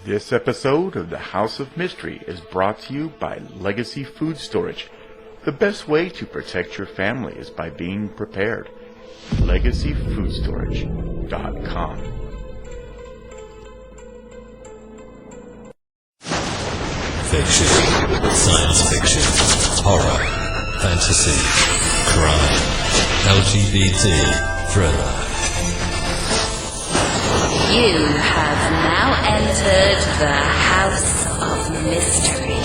This episode of the House of Mystery is brought to you by Legacy Food Storage. The best way to protect your family is by being prepared. LegacyFoodStorage.com. Fiction, science fiction, horror, fantasy, crime, LGBT, thriller. You have now entered the House of Mystery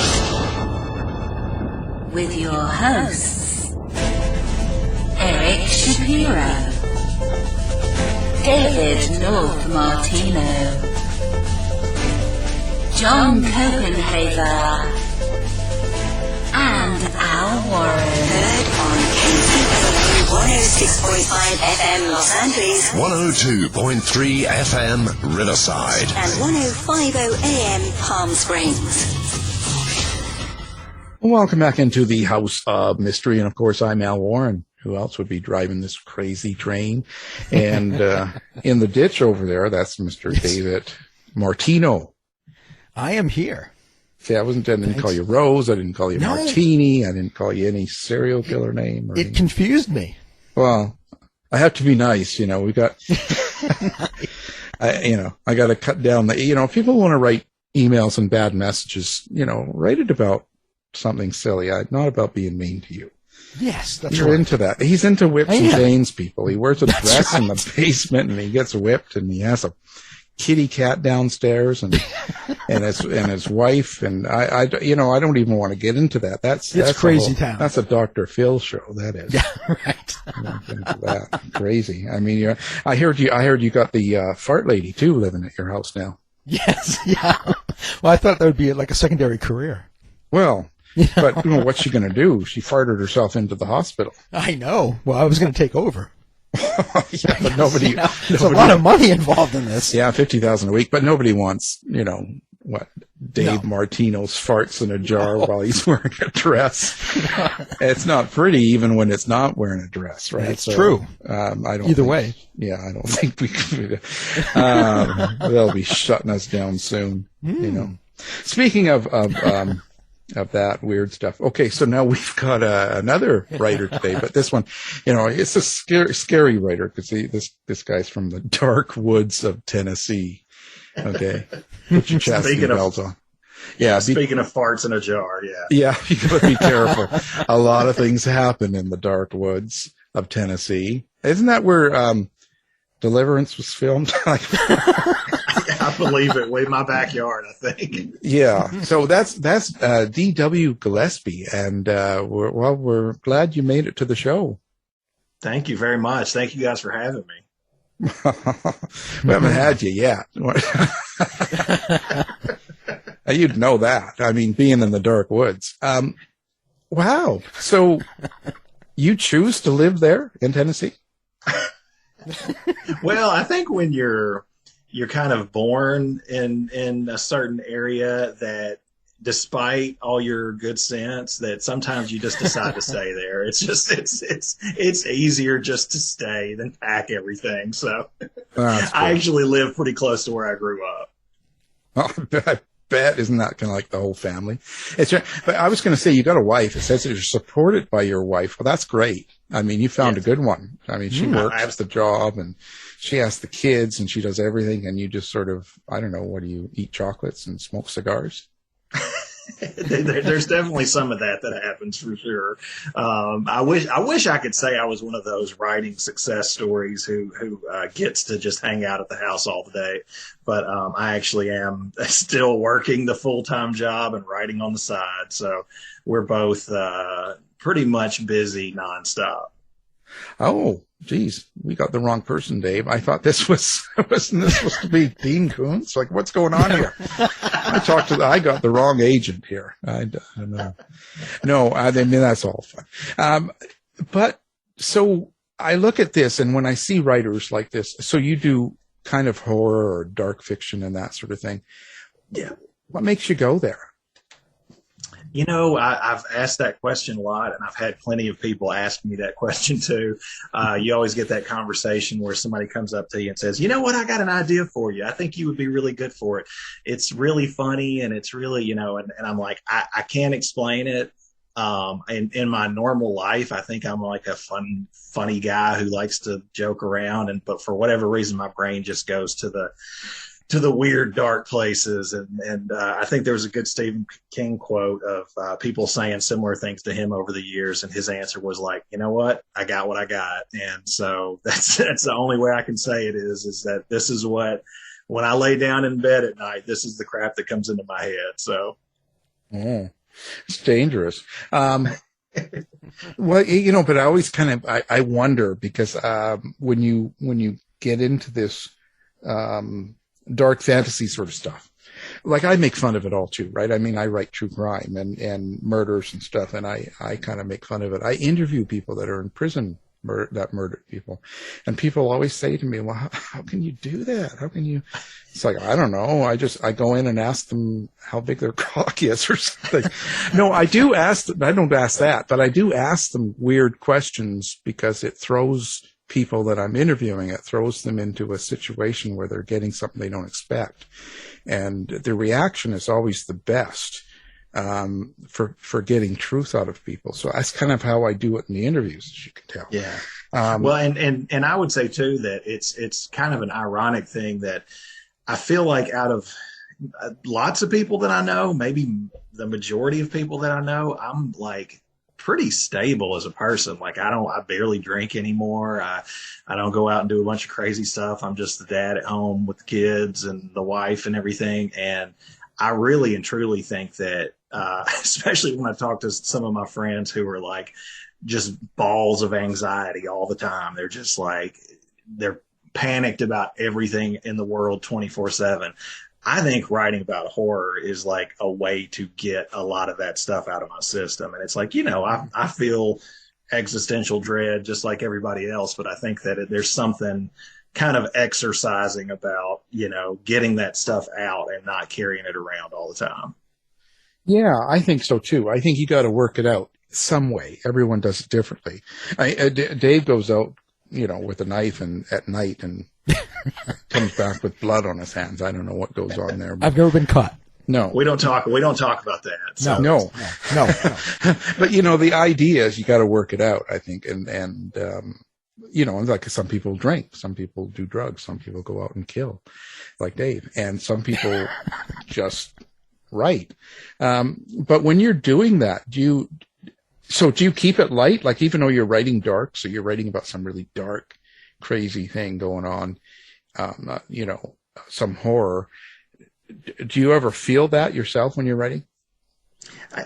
with your hosts, Eric Shapiro, David North Martino, John Copenhaver, and Al Warren. Heard on KCW 106.5 FM Los Angeles, 102.3 FM Riverside, and 105.0 AM Palm Springs. Welcome back into the House of Mystery, and of course I'm Al Warren. Who else would be driving this crazy train? And in the ditch over there, that's Mr. David Martino. I am here. See, I didn't call you Rose. I didn't call you Martini. I didn't call you any serial killer name. Or it confused me. Well, I have to be nice. You know, we got, I got to cut down the, if people want to write emails and bad messages, write it about something silly. Not about being mean to you. Yes, that's You're right. into that. He's into whips and chains, people. He wears a dress in the basement and he gets whipped and he has a kitty cat downstairs and his wife and I don't even want to get into that. That's crazy town. That's a Dr. Phil show. That is. Yeah, right. I'm not into that. Crazy. I mean, I heard you got the fart lady too living at your house now. Yes. Yeah. Well, I thought that would be like a secondary career. Well, but what's she going to do? She farted herself into the hospital. I know. Well, I was going to take over. Yeah, but nobody. There's a lot of money involved in this. Yeah, $50,000 a week, but nobody wants, Dave Martino's farts in a jar while he's wearing a dress. It's not pretty, even when it's not wearing a dress, right? That's true. I don't. Either way. Yeah, I don't think we could. They'll be shutting us down soon. Speaking of that weird stuff. Okay, so now we've got another writer today, but this one, it's a scary writer because this guy's from the dark woods of Tennessee. Okay, put your chastity belts on. Yeah. Speaking of farts in a jar, yeah. Yeah, you gotta be careful. A lot of things happen in the dark woods of Tennessee. Isn't that where Deliverance was filmed? I believe it. Way in my backyard, I think. Yeah. So that's D.W. Gillespie, and we're glad you made it to the show. Thank you very much. Thank you guys for having me. We haven't had you yet. You'd know that. I mean, being in the dark woods. Wow. So you choose to live there in Tennessee? Well, I think when you're kind of born in a certain area that despite all your good sense that sometimes you just decide to stay there. It's just, it's easier just to stay than pack everything. So I actually live pretty close to where I grew up. Oh, I bet. Isn't that kind of like the whole family? It's right. But I was going to say, you got a wife. It says that you're supported by your wife. Well, that's great. I mean, you found a good one. I mean, she works the job and she has the kids and she does everything. And you just sort of, I don't know, what do you eat chocolates and smoke cigars? There's definitely some of that happens for sure. I wish I could say I was one of those writing success stories who gets to just hang out at the house all the day. But I actually am still working the full-time job and writing on the side. So we're both pretty much busy nonstop. Oh, geez, we got the wrong person, Dave. I thought wasn't this supposed to be Dean Koontz? Like, what's going on here? I got the wrong agent here. I don't know. No, I mean, that's all fun. But so I look at this, and when I see writers like this, so you do kind of horror or dark fiction and that sort of thing. Yeah. What makes you go there? I've asked that question a lot, and I've had plenty of people ask me that question too. You always get that conversation where somebody comes up to you and says, "You know what? I got an idea for you. I think you would be really good for it. It's really funny, and it's really, and I'm like, I can't explain it. In my normal life, I think I'm like a funny guy who likes to joke around, but for whatever reason, my brain just goes to the weird, dark places. And I think there was a good Stephen King quote of people saying similar things to him over the years. And his answer was like, you know what? I got what I got. And so that's the only way I can say it is that this is what, when I lay down in bed at night, this is the crap that comes into my head. So. It's dangerous. Well, but I always kind of, I wonder because, when you get into this, dark fantasy sort of stuff. Like I make fun of it all too, right? I mean, I write true crime and murders and stuff, and I kind of make fun of it. I interview people that are in prison that murdered people, and people always say to me, "Well, how can you do that? How can you?" It's like, I don't know. I go in and ask them how big their cock is or something. No, I do ask them. I don't ask that, but I do ask them weird questions because it throws people that I'm interviewing, it throws them into a situation where they're getting something they don't expect. And the reaction is always the best, for getting truth out of people. So that's kind of how I do it in the interviews, as you can tell. Yeah. Well, and I would say too, that it's kind of an ironic thing that I feel like out of lots of people that I know, maybe the majority of people that I know, I'm like pretty stable as a person. Like I barely drink anymore. I don't go out and do a bunch of crazy stuff. I'm just the dad at home with the kids and the wife and everything. And I really and truly think that, especially when I talk to some of my friends who are like just balls of anxiety all the time. They're just like, they're panicked about everything in the world 24/7. I think writing about horror is like a way to get a lot of that stuff out of my system. And it's like, I feel existential dread just like everybody else, but I think that there's something kind of exercising about, getting that stuff out and not carrying it around all the time. Yeah, I think so too. I think you got to work it out some way. Everyone does it differently. Dave goes out, with a knife and at night and comes back with blood on his hands. I don't know what goes on there. I've never been caught. No, we don't talk about that. So. No. But the idea is you got to work it out, I think. And like some people drink, some people do drugs, some people go out and kill like Dave, and some people just write. But when you're doing that, do you keep it light? Like, even though you're writing dark, so you're writing about some really dark, crazy thing going on, some horror. Do you ever feel that yourself when you're writing?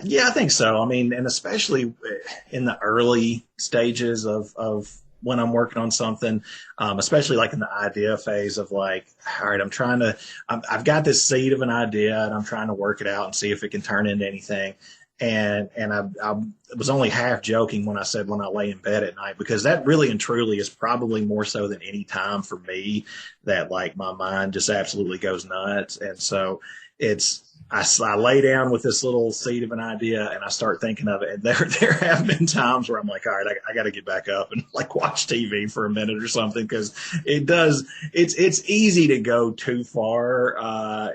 Yeah, I think so. I mean, and especially in the early stages of when I'm working on something, especially like in the idea phase of like, all right, I've got this seed of an idea and I'm trying to work it out and see if it can turn into anything. And I was only half joking when I said when I lay in bed at night, because that really and truly is probably more so than any time for me that like my mind just absolutely goes nuts. And so I lay down with this little seed of an idea and I start thinking of it. And there have been times where I'm like, all right, I got to get back up and like watch TV for a minute or something. Cause it's easy to go too far,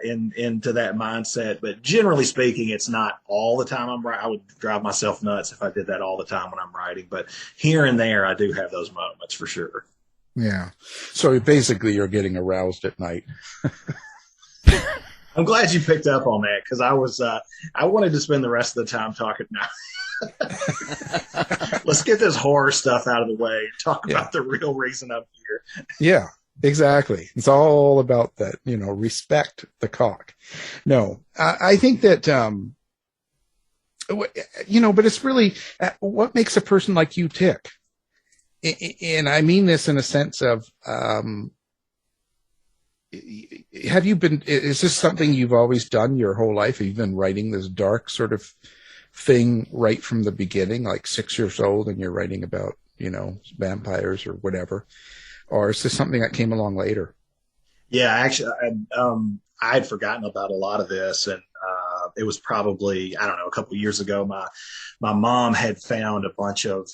into that mindset. But generally speaking, it's not all the time I'm writing. I would drive myself nuts if I did that all the time when I'm writing, but here and there, I do have those moments for sure. Yeah. So basically you're getting aroused at night. I'm glad you picked up on that, because I wanted to spend the rest of the time talking now. Let's get this horror stuff out of the way. Talk about the real reason I'm here. Yeah, exactly. It's all about that, respect the cock. No, I think that, but it's really what makes a person like you tick. And I mean this in a sense of, is this something you've always done your whole life? Have you been writing this dark sort of thing right from the beginning, like 6 years old, and you're writing about, vampires or whatever? Or is this something that came along later? Yeah, actually, I had forgotten about a lot of this. And it was probably, I don't know, a couple of years ago. My mom had found a bunch of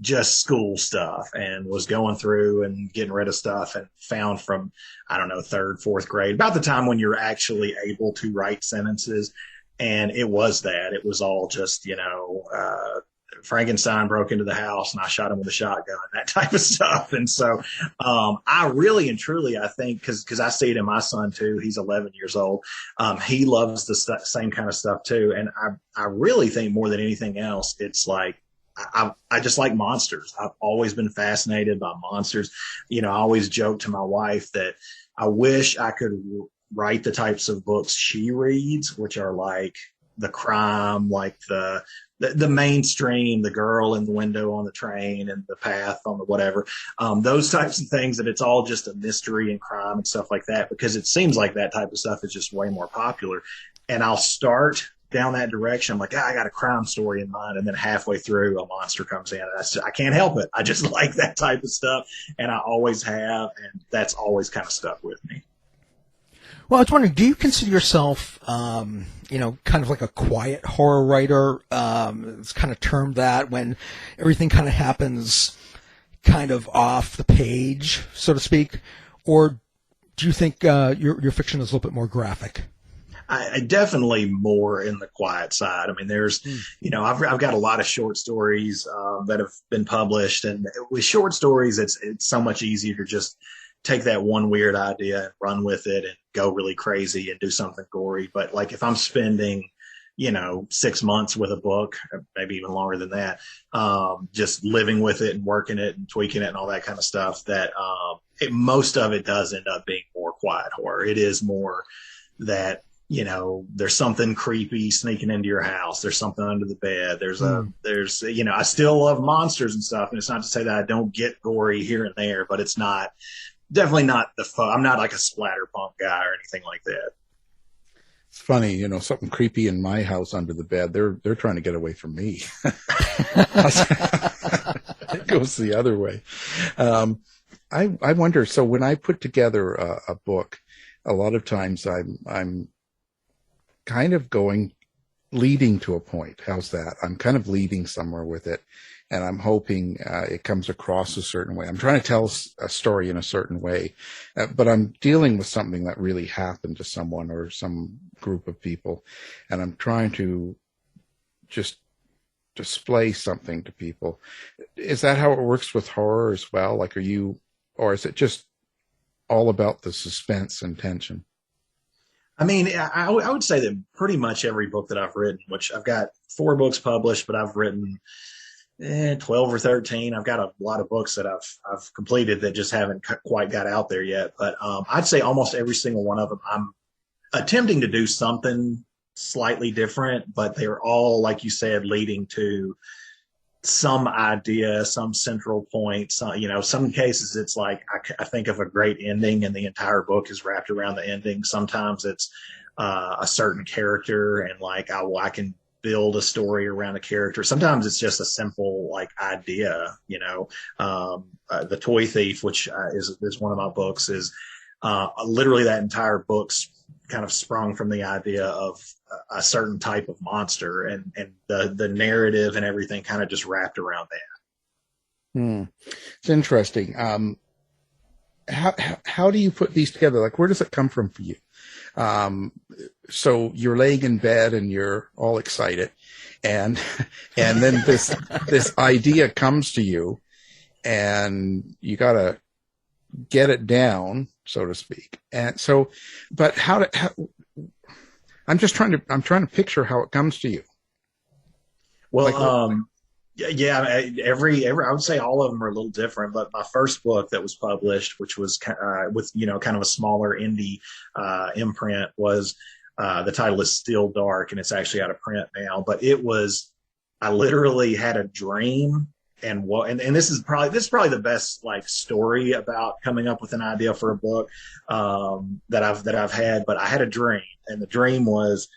just school stuff and was going through and getting rid of stuff, and found from, I don't know, third, fourth grade, about the time when you're actually able to write sentences. And it was all just, Frankenstein broke into the house and I shot him with a shotgun, that type of stuff. And so, I really and truly, I think, cause I see it in my son too. He's 11 years old. He loves the same kind of stuff too. And I really think more than anything else, it's like, I just like monsters. I've always been fascinated by monsters. I always joke to my wife that I wish I could write the types of books she reads, which are like the crime, like the mainstream, the girl in the window on the train and the path on the whatever, those types of things, that it's all just a mystery and crime and stuff like that, because it seems like that type of stuff is just way more popular. And I'll start down that direction. I'm like, I got a crime story in mind. And then halfway through, a monster comes in. And I can't help it. I just like that type of stuff. And I always have. And that's always kind of stuck with me. Well, I was wondering, do you consider yourself, kind of like a quiet horror writer? It's kind of termed that when everything kind of happens kind of off the page, so to speak. Or do you think your fiction is a little bit more graphic? I definitely more in the quiet side. I mean, there's, I've got a lot of short stories that have been published, and with short stories, it's so much easier to just take that one weird idea and run with it and go really crazy and do something gory. But like if I'm spending, 6 months with a book, maybe even longer than that, just living with it and working it and tweaking it and all that kind of stuff, that most of it does end up being more quiet horror. It is more that, there's something creepy sneaking into your house. There's something under the bed. I still love monsters and stuff. And it's not to say that I don't get gory here and there, but it's definitely not I'm not like a splatterpunk guy or anything like that. It's funny, something creepy in my house under the bed. They're trying to get away from me. It goes the other way. I wonder, so when I put together a book, a lot of times I'm kind of leading to a point. How's that? I'm kind of leading somewhere with it, and I'm hoping it comes across a certain way. I'm trying to tell a story in a certain way, but I'm dealing with something that really happened to someone or some group of people, and I'm trying to just display something to people. Is that how it works with horror as well? Like, or is it just all about the suspense and tension? I mean, I would say that pretty much every book that I've written, which I've got 4 books published, but I've written 12 or 13. I've got a lot of books that I've completed that just haven't quite got out there yet. But I'd say almost every single one of them, I'm attempting to do something slightly different, but they're all, like you said, leading to some idea, some central point. Some cases it's like I think of a great ending and the entire book is wrapped around the ending. Sometimes it's a certain character and like I can build a story around a character. Sometimes it's just a simple like idea. The Toy Thief, which is one of my books, is literally that entire book's kind of sprung from the idea of a certain type of monster, and the narrative and everything kind of just wrapped around that. It's interesting. How do you put these together? Like, where does it come from for you? So you're laying in bed and you're all excited, and then this idea comes to you, and you gotta get it down, so to speak. And so, but I'm trying to picture how it comes to you. Well, yeah, every I would say all of them are a little different, but my first book that was published, which was with kind of a smaller indie imprint, was the title is Still Dark, and it's actually out of print now. But I literally had a dream. And this is probably the best like story about coming up with an idea for a book that I've had. But I had a dream, and the dream was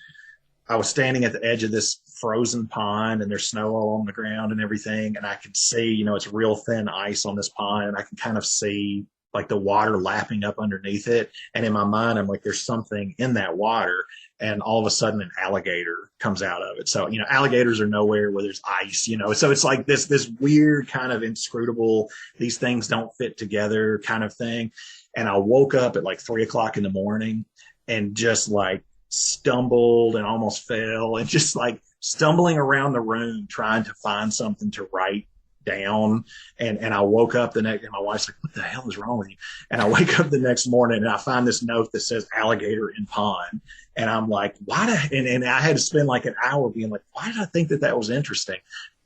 I was standing at the edge of this frozen pond, and there's snow all on the ground and everything, and I could see, it's real thin ice on this pond, and I can kind of see like the water lapping up underneath it. And in my mind, I'm like, there's something in that water. And all of a sudden an alligator comes out of it. So, alligators are nowhere where there's ice, so it's like this weird kind of inscrutable, these things don't fit together kind of thing. And I woke up at like 3:00 in the morning and just like stumbled and almost fell and just like stumbling around the room trying to find something to write down. And I woke up and my wife's like, what the hell is wrong with you? And I wake up the next morning and I find this note that says alligator in pond. And I'm like, and I had to spend like an hour being like, why did I think that was interesting?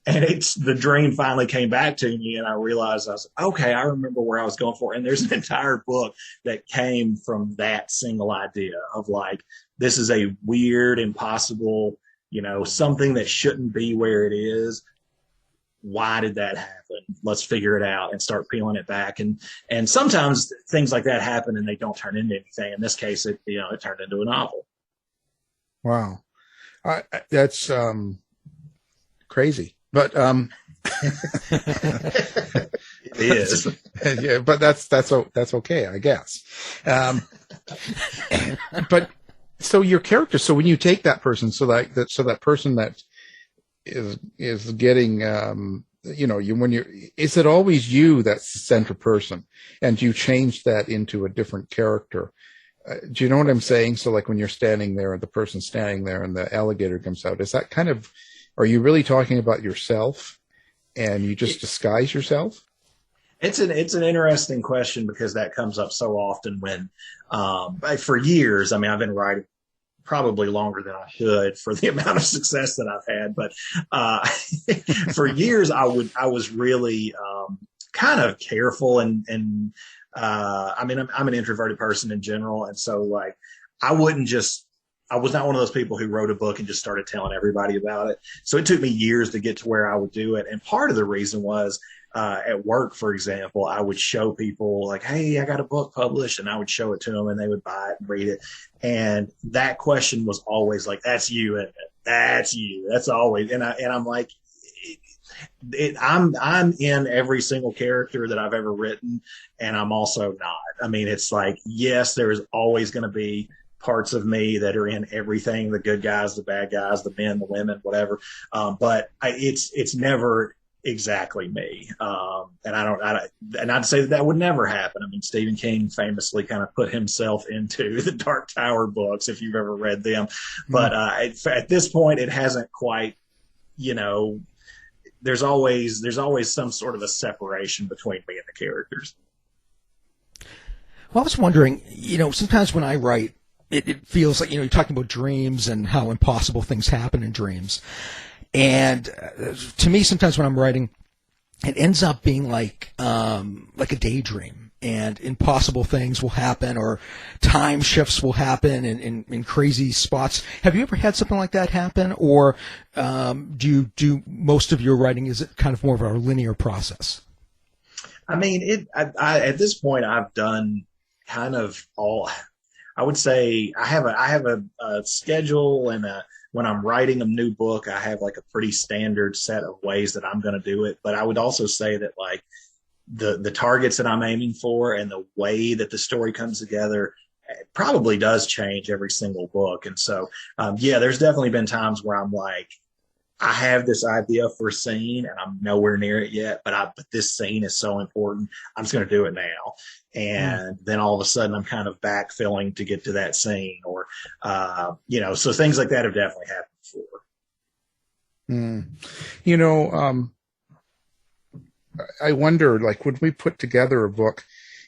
And the dream finally came back to me and I realized I was like, okay, I remember where I was going for. And there's an entire book that came from that single idea of like, this is a weird, impossible, something that shouldn't be where it is. Why did that happen? Let's figure it out and start peeling it back. And sometimes things like that happen and they don't turn into anything. In this case, it turned into a novel. Wow. That's crazy. But it is. Yeah, but that's okay, I guess. But so your character, so when you take that person, so that person that is getting is it always you that's the center person and you change that into a different character? Do you know what I'm saying? So like when you're standing there and the person's standing there and the alligator comes out, is that kind of, are you really talking about yourself and you just disguise yourself? It's an interesting question because that comes up so often when, for years, I've been writing probably longer than I should for the amount of success that I've had. But for years, I was really kind of careful and I'm an introverted person in general. And so like, I was not one of those people who wrote a book and just started telling everybody about it. So it took me years to get to where I would do it. And part of the reason was at work, for example, I would show people like, hey, I got a book published, and I would show it to them and they would buy it and read it. And that question was always like, that's you, isn't it? That's you. That's always. And I'm like, I'm in every single character that I've ever written, and I'm also not. It's like, yes, there is always going to be parts of me that are in everything, the good guys, the bad guys, the men, the women, whatever. But it's never exactly me. And I'd say that would never happen. Stephen King famously kind of put himself into the Dark Tower books, if you've ever read them. But at this point, it hasn't quite, there's always some sort of a separation between me and the characters. Well, I was wondering, sometimes when I write, it feels like, you're talking about dreams and how impossible things happen in dreams. And to me, sometimes when I'm writing, it ends up being like a daydream, and impossible things will happen, or time shifts will happen in crazy spots. Have you ever had something like that happen, or do you do most of your writing? Is it kind of more of a linear process? At this point, I've done kind of all. I would say I have a schedule, and when I'm writing a new book, I have like a pretty standard set of ways that I'm going to do it. But I would also say that like the targets that I'm aiming for and the way that the story comes together probably does change every single book. And so, there's definitely been times where I'm like, I have this idea for a scene and I'm nowhere near it yet, but this scene is so important, I'm just going to do it now. And then all of a sudden I'm kind of backfilling to get to that scene, or, so things like that have definitely happened before. I wonder, like, when we put together a book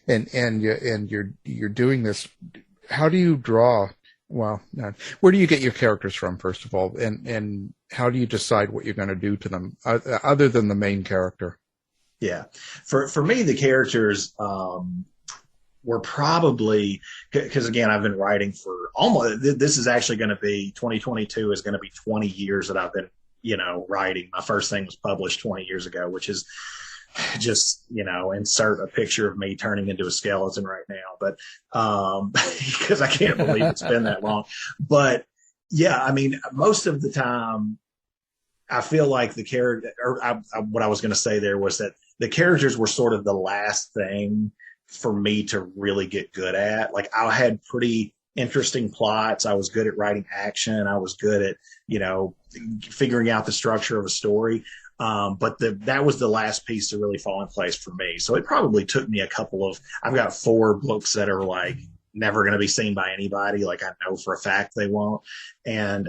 and you're doing this, how do you draw? Well, where do you get your characters from, first of all, and how do you decide what you're going to do to them, other than the main character? Yeah, for me, the characters were probably, because again, I've been writing for almost. This is actually going to be 2022 is going to be 20 years that I've been writing. My first thing was published 20 years ago, which is just insert a picture of me turning into a skeleton right now, but because I can't believe it's been that long. But yeah, most of the time I feel like the character, what I was going to say there was that the characters were sort of the last thing for me to really get good at. Like, I had pretty interesting plots. I was good at writing action. I was good at, figuring out the structure of a story. But that was the last piece to really fall in place for me. So it probably took me I've got 4 books that are like never going to be seen by anybody. Like, I know for a fact they won't. And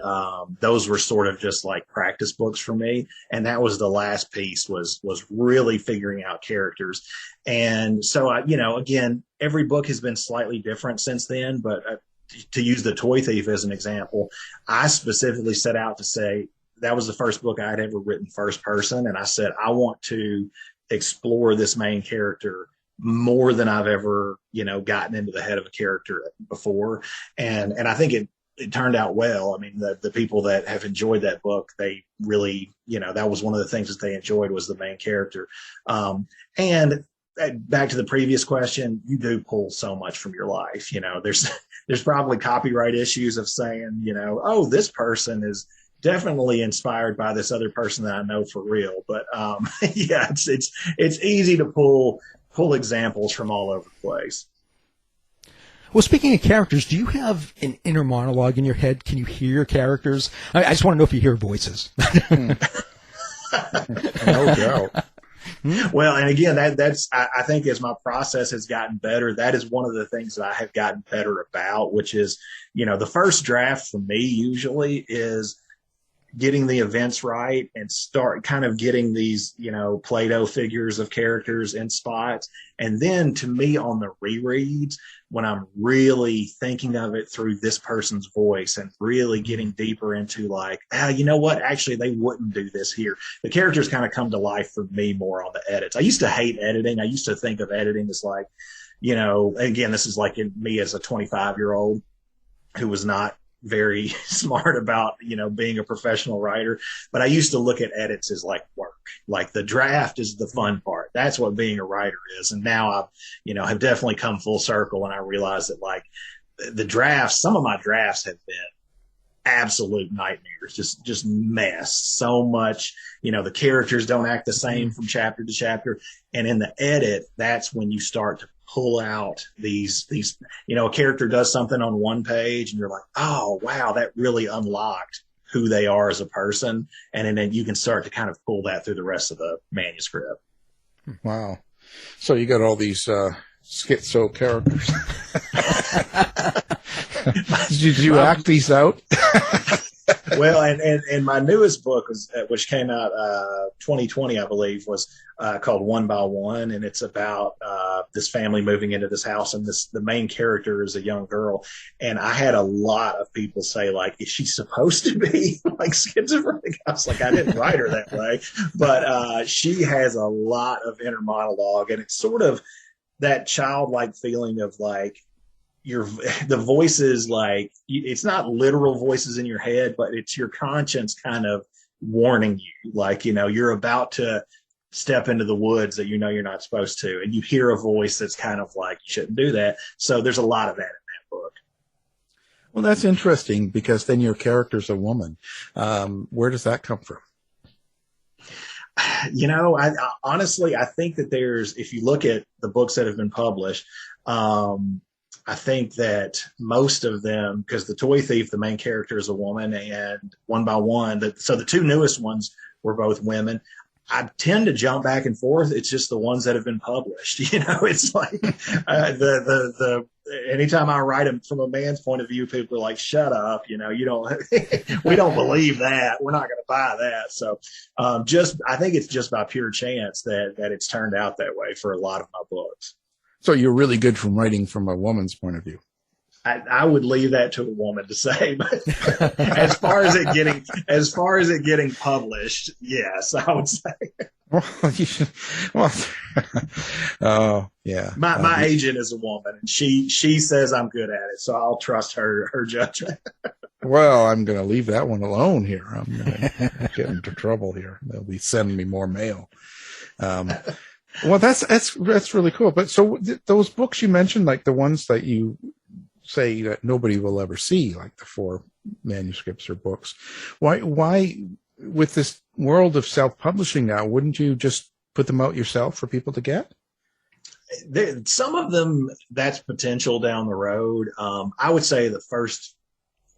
those were sort of just like practice books for me. And that was the last piece, was really figuring out characters. And so, again, every book has been slightly different since then. But to use The Toy Thief as an example, I specifically set out to say, that was the first book I had ever written first person. And I said, I want to explore this main character more than I've ever, gotten into the head of a character before. And I think it turned out well. I mean, the people that have enjoyed that book, they really, that was one of the things that they enjoyed, was the main character. And back to the previous question, you do pull so much from your life. There's probably copyright issues of saying, oh, this person is definitely inspired by this other person that I know for real. But yeah, it's easy to pull examples from all over the place. Well, speaking of characters, do you have an inner monologue in your head? Can you hear your characters? I just want to know if you hear voices. No doubt. Well, and again, I think as my process has gotten better, that is one of the things that I have gotten better about, which is, the first draft for me usually is getting the events right and start kind of getting these, Play-Doh figures of characters in spots. And then to me on the rereads, when I'm really thinking of it through this person's voice and really getting deeper into like, you know what, actually they wouldn't do this here. The characters kind of come to life for me more on the edits. I used to hate editing. I used to think of editing as like, again, this is like me as a 25-year-old who was not very smart about, being a professional writer. But I used to look at edits as like work. Like, the draft is the fun part. That's what being a writer is. And now I've, have definitely come full circle, and I realize that like the drafts, some of my drafts have been absolute nightmares, just mess. So much, the characters don't act the same from chapter to chapter. And in the edit, that's when you start to pull out these, a character does something on one page and you're like, oh, wow, that really unlocked who they are as a person. And then you can start to kind of pull that through the rest of the manuscript. Wow. So you got all these schizo characters. Did you act these out? Well, and my newest book which came out 2020, I believe, was called One by One, and it's about this family moving into this house, and the main character is a young girl. And I had a lot of people say, like, is she supposed to be like schizophrenic? I was like, I didn't write her that way, but she has a lot of inner monologue, and it's sort of that childlike feeling of like, the voices, like, it's not literal voices in your head, but it's your conscience kind of warning you, like, you're about to step into the woods that you're not supposed to, and you hear a voice that's kind of like, you shouldn't do that. So there's a lot of that in that book. Well, that's interesting, because then your character's a woman. Where does that come from? I honestly, I think that if you look at the books that have been published, I think that most of them, because The Toy Thief, the main character is a woman, and One by One, so the 2 newest ones were both women. I tend to jump back and forth. It's just the ones that have been published. It's like anytime I write them from a man's point of view, people are like, "Shut up!" You don't. We don't believe that. We're not going to buy that. So, I think it's just by pure chance that it's turned out that way for a lot of my books. So you're really good from writing from a woman's point of view. I would leave that to a woman to say, but as far as it getting published, yes, I would say. Well, you should. Well, oh yeah. My agent is a woman, and she says I'm good at it, so I'll trust her judgment. Well, I'm going to leave that one alone here. I'm going to get into trouble here. They'll be sending me more mail. Well, that's really cool. But so those books you mentioned, like the ones that you say that nobody will ever see, like the 4 manuscripts or books, why with this world of self-publishing now, wouldn't you just put them out yourself for people to get? Some of them, that's potential down the road. I would say the first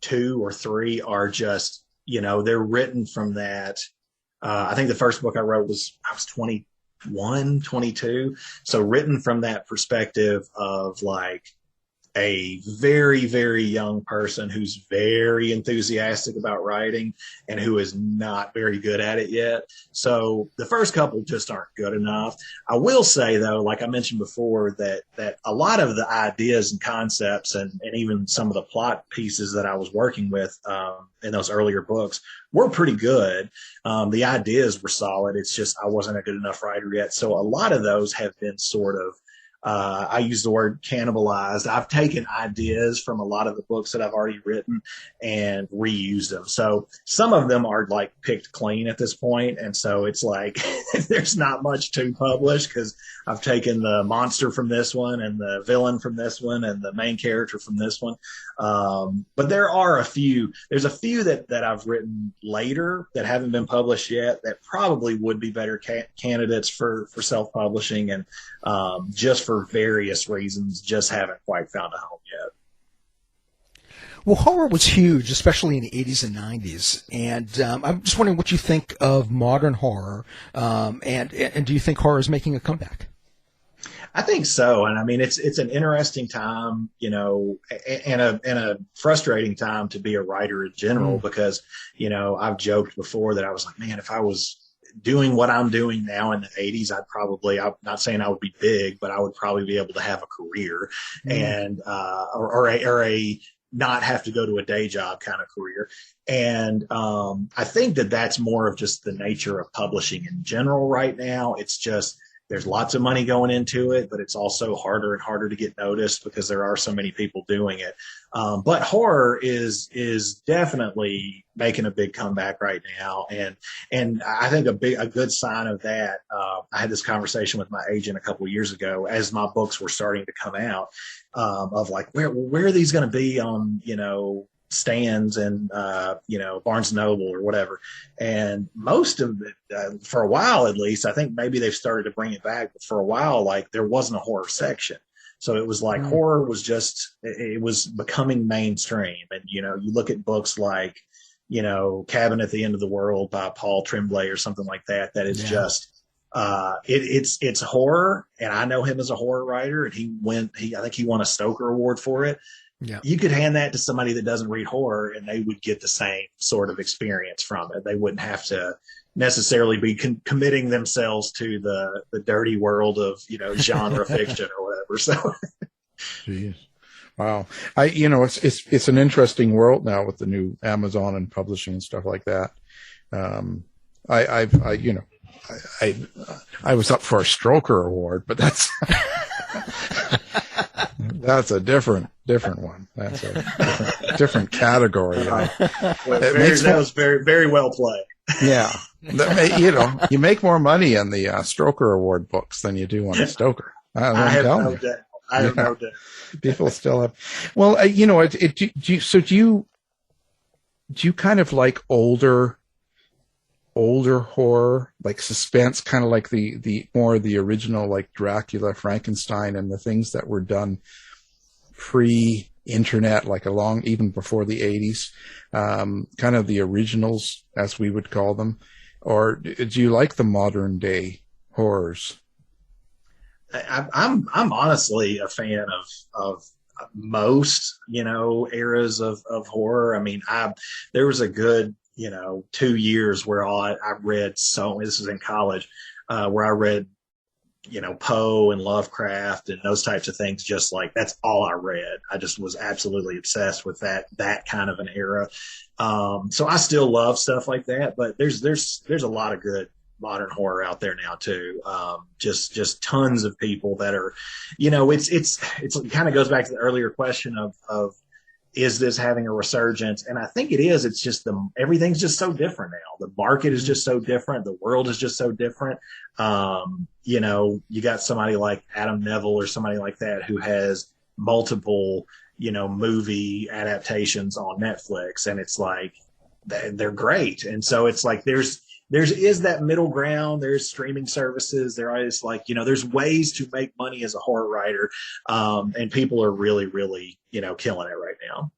2 or 3 are just, they're written from that. I think the first book I wrote I was 21, 22. So written from that perspective of like a very, very young person who's very enthusiastic about writing and who is not very good at it yet. So the first couple just aren't good enough. I will say, though, like I mentioned before, that a lot of the ideas and concepts and even some of the plot pieces that I was working with in those earlier books were pretty good. The ideas were solid. It's just I wasn't a good enough writer yet. So a lot of those have been sort of I use the word cannibalized. I've taken ideas from a lot of the books that I've already written and reused them. So some of them are like picked clean at this point. And so it's like there's not much to publish because I've taken the monster from this one and the villain from this one and the main character from this one. But there are there's a few that I've written later that haven't been published yet that probably would be better candidates for self-publishing and just for various reasons, just haven't quite found a home yet. Well, horror was huge, especially in the 80s and 90s. And I'm just wondering what you think of modern horror, and do you think horror is making a comeback? I think so. And I mean, it's an interesting time, and a frustrating time to be a writer in general, because, I've joked before that I was like, man, if I was doing what I'm doing now in the 80s, I'm not saying I would be big, but I would probably be able to have a career and, or a not have to go to a day job kind of career. And, I think that's more of just the nature of publishing in general right now. It's just, there's lots of money going into it, but it's also harder and harder to get noticed because there are so many people doing it. But horror is definitely making a big comeback right now. And I think a good sign of that, I had this conversation with my agent a couple of years ago as my books were starting to come out, of like, where are these going to be on, stands and Barnes and Noble or whatever. And most of it, for a while at least, I think maybe they've started to bring it back, but for a while, like there wasn't a horror section. So it was like horror was just, it was becoming mainstream. And, you look at books like, Cabin at the End of the World by Paul Tremblay or something like that, that is just, it's horror. And I know him as a horror writer, and I think he won a Stoker Award for it. Yeah. You could hand that to somebody that doesn't read horror and they would get the same sort of experience from it. They wouldn't have to necessarily be committing themselves to the dirty world of, genre fiction or whatever. So, jeez. Wow. It's an interesting world now with the new Amazon and publishing and stuff like that. I was up for a Stoker Award, but that's that's a different one. That's a different category. That was very, very well played. Yeah. You make more money on the Stoker Award books than you do on the Stoker. I have no doubt. I have no doubt. People still have. Well, do you kind of like older horror, like suspense, kind of like the more the original, like Dracula, Frankenstein, and the things that were done pre-internet, like even before the 80s, kind of the originals, as we would call them? Or do you like the modern day horrors? I'm honestly a fan of most, eras of horror. I mean, there was a good, 2 years where I read this was in college, where I read, Poe and Lovecraft and those types of things. Just like, that's all I read. I just was absolutely obsessed with that kind of an era. So I still love stuff like that, but there's a lot of good modern horror out there now too. Just tons of people that are, it kind of goes back to the earlier question of is this having a resurgence? And I think it is. It's just everything's just so different now. The market is just so different. The world is just so different. You got somebody like Adam Neville or somebody like that who has multiple, movie adaptations on Netflix, and it's like, they're great. And so it's like, there is that middle ground. There's streaming services. There is like, there's ways to make money as a horror writer. And people are really, really, killing it right now.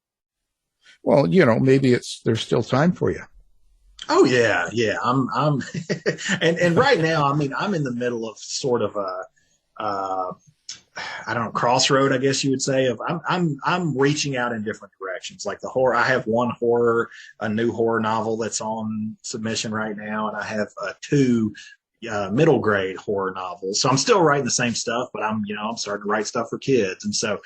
Well, maybe there's still time for you. Oh yeah. Yeah. I'm and right now, I mean, I'm in the middle of sort of I don't know, crossroad, I guess you would say, of I'm reaching out in different directions. Like the horror, I have a new horror novel that's on submission right now, and I have two middle grade horror novels. So I'm still writing the same stuff, but I'm starting to write stuff for kids. And so,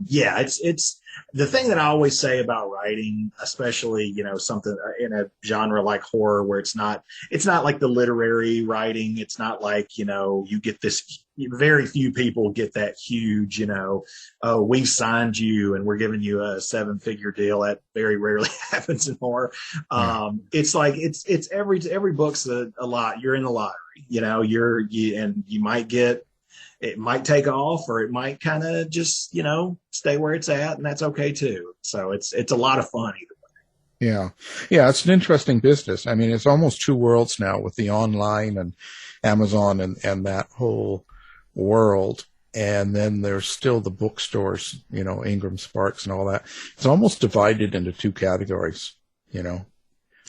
it's the thing that I always say about writing, especially, something in a genre like horror where it's not like the literary writing. It's not like, you get this, very few people get that huge, oh, we've signed you and we're giving you a 7-figure deal. That very rarely happens in horror. It's like, it's every book's a lot. You're in the lottery, and you might it might take off, or it might kind of just, stay where it's at, and that's okay too. So it's a lot of fun either way. Yeah. Yeah. It's an interesting business. I mean, it's almost two worlds now with the online and Amazon and that whole world. And then there's still the bookstores, Ingram Sparks and all that. It's almost divided into two categories,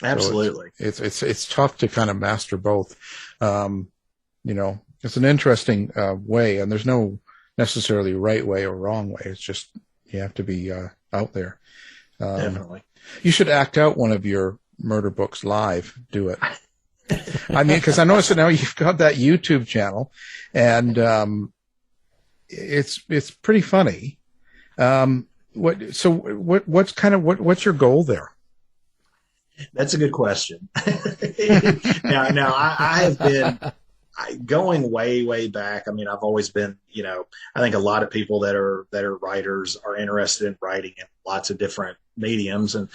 Absolutely. So it's tough to kind of master both. It's an interesting way, and there's no necessarily right way or wrong way. It's just you have to be out there. Definitely. You should act out one of your murder books live. Do it. I mean, because I noticed that now you've got that YouTube channel, and it's pretty funny. What's your goal there? That's a good question. Now I have been going way back. I mean, I've always been, I think a lot of people that are writers are interested in writing in lots of different mediums. And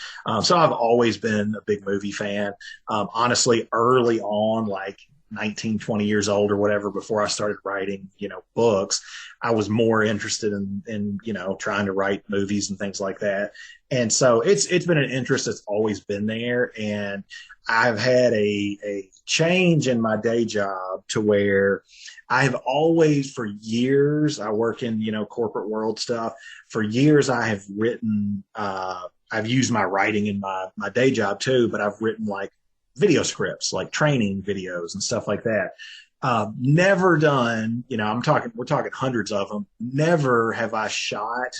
so I've always been a big movie fan. Honestly, early on, like 19, 20 years old or whatever, before I started writing, books, I was more interested in trying to write movies and things like that. And so it's been an interest that's always been there. And I've had a change in my day job to where I have always, for years, I work in, corporate world stuff. For years, I have written, I've used my writing in my day job too, but I've written like video scripts, like training videos and stuff like that. Never done, we're talking hundreds of them. Never have I shot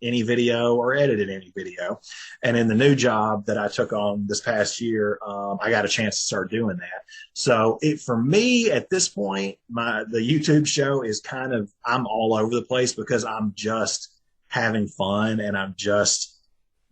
any video or edited any video. And in the new job that I took on this past year, I got a chance to start doing that. So for me at this point, the YouTube show is I'm all over the place because I'm just having fun and I'm just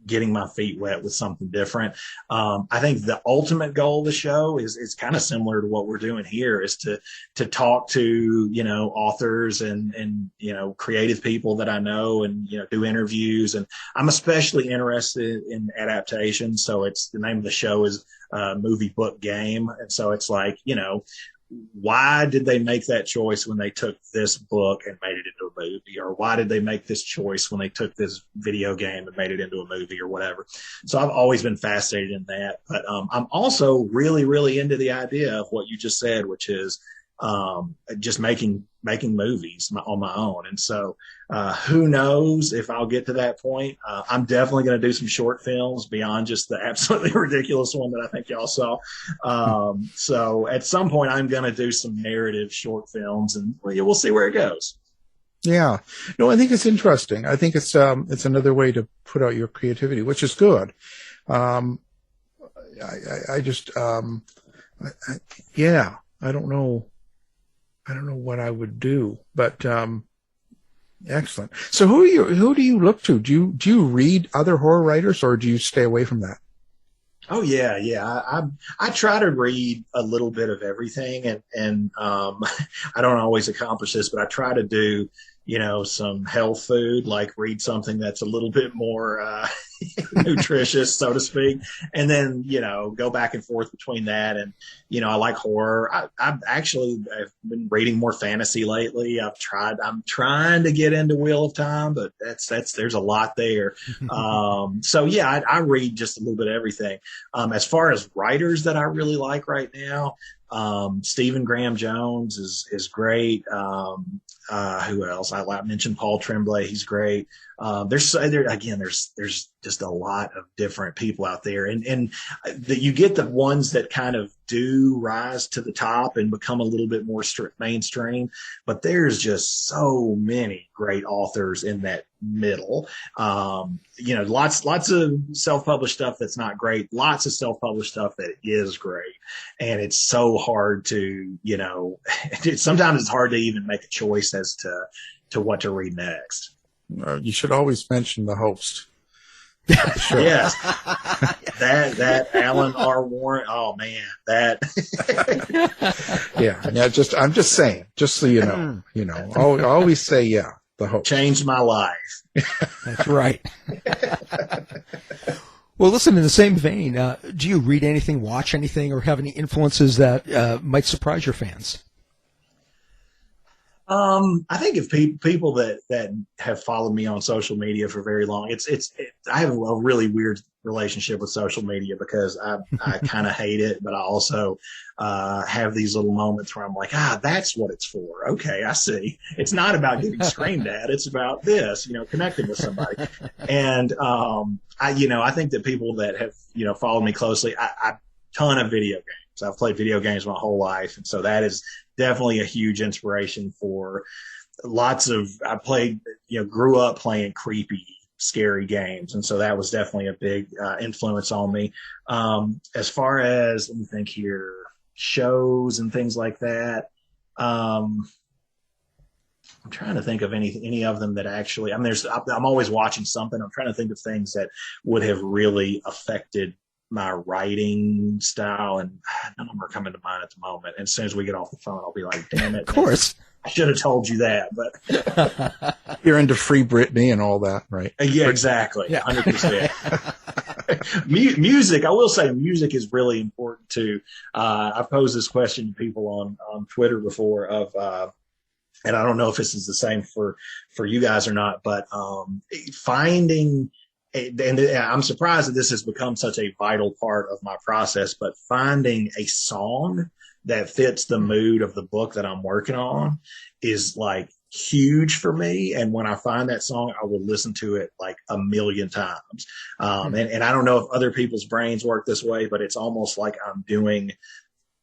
getting my feet wet with something different. I think the ultimate goal of the show is kind of similar to what we're doing here, is to talk to, authors and creative people that I know and, do interviews. And I'm especially interested in adaptations. So the name of the show is Movie Book Game. And so it's like, why did they make that choice when they took this book and made it into a movie? Or why did they make this choice when they took this video game and made it into a movie or whatever? So I've always been fascinated in that. But I'm also really, really into the idea of what you just said, which is just making movies on my own. And so who knows if I'll get to that point. I'm definitely going to do some short films beyond just the absolutely ridiculous one that I think y'all saw. So at some point I'm going to do some narrative short films, and we'll see where it goes. Yeah. No, I think it's interesting. I think it's another way to put out your creativity, which is good. I don't know what I would do, but excellent. So who do you look to? Do you read other horror writers, or do you stay away from that? Oh yeah. I try to read a little bit of everything, and I don't always accomplish this, but I try to do some health food, like read something that's a little bit more nutritious, so to speak. And then, go back and forth between that. And, I like horror. I've been reading more fantasy lately. I'm trying to get into Wheel of Time, but there's a lot there. So yeah, I read just a little bit of everything. As far as writers that I really like right now, Stephen Graham Jones is great. Who else? I mentioned Paul Tremblay. He's great. There's just a lot of different people out there, and you get the ones that kind of do rise to the top and become a little bit more mainstream, but there's just so many great authors in that middle. Lots of self-published stuff that's not great, lots of self-published stuff that is great, and it's so hard to, sometimes it's hard to even make a choice as to what to read next. You should always mention the host. Sure. Yes, that Alan R. Warren. Oh man, that. Yeah. I'm just saying, just so you know, always say the host changed my life. That's right. Well, listen, in the same vein, do you read anything, watch anything, or have any influences that might surprise your fans? I think if people that have followed me on social media for very long, I have a really weird relationship with social media because I kind of hate it, but I also have these little moments where I'm like, that's what it's for. Okay, I see. It's not about getting screamed at. It's about this, connecting with somebody. And I think that people that have followed me closely, I ton of video games. I've played video games my whole life, and so that is definitely a huge inspiration for I played, grew up playing creepy, scary games, and so that was definitely a big influence on me. As far as, let me think here, shows and things like that, I'm trying to think of any of them that actually, I'm always watching something. I'm trying to think of things that would have really affected my writing style, and none of them are coming to mind at the moment. And as soon as we get off the phone, I'll be like, damn it. Of course. I should have told you that, but you're into Free Britney and all that, right? Yeah, exactly. Yeah. 100%. Music, I will say music is really important too. I've posed this question to people on Twitter before and I don't know if this is the same for you guys or not, but finding, and I'm surprised that this has become such a vital part of my process, but finding a song that fits the mood of the book that I'm working on is like huge for me. And when I find that song, I will listen to it like a million times. And I don't know if other people's brains work this way, but it's almost like I'm doing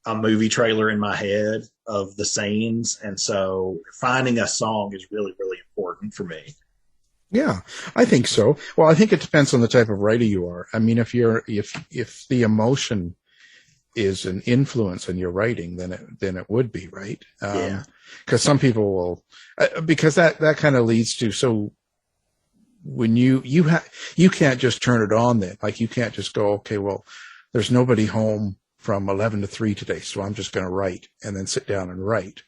a movie trailer in my head of the scenes. And so finding a song is really, really important for me. Yeah, I think so. Well, I think it depends on the type of writer you are. I mean, if the emotion is an influence in your writing, then it would be, right. Yeah. Because some people will, because that kind of leads to, so when you can't just turn it on then, like you can't just go, okay, well, there's nobody home from 11 to 3 today, so I'm just going to write and then sit down and write.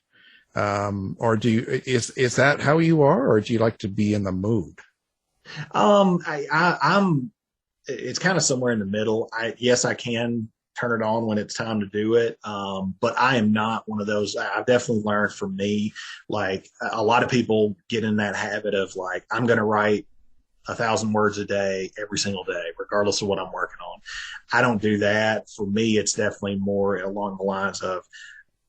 Or is that how you are, or do you like to be in the mood? I'm, it's kind of somewhere in the middle. Yes, I can turn it on when it's time to do it. But I am not one of those. I've definitely learned from me, like a lot of people get in that habit of like, I'm going to write 1,000 words a day, every single day, regardless of what I'm working on. I don't do that. For me, it's definitely more along the lines of,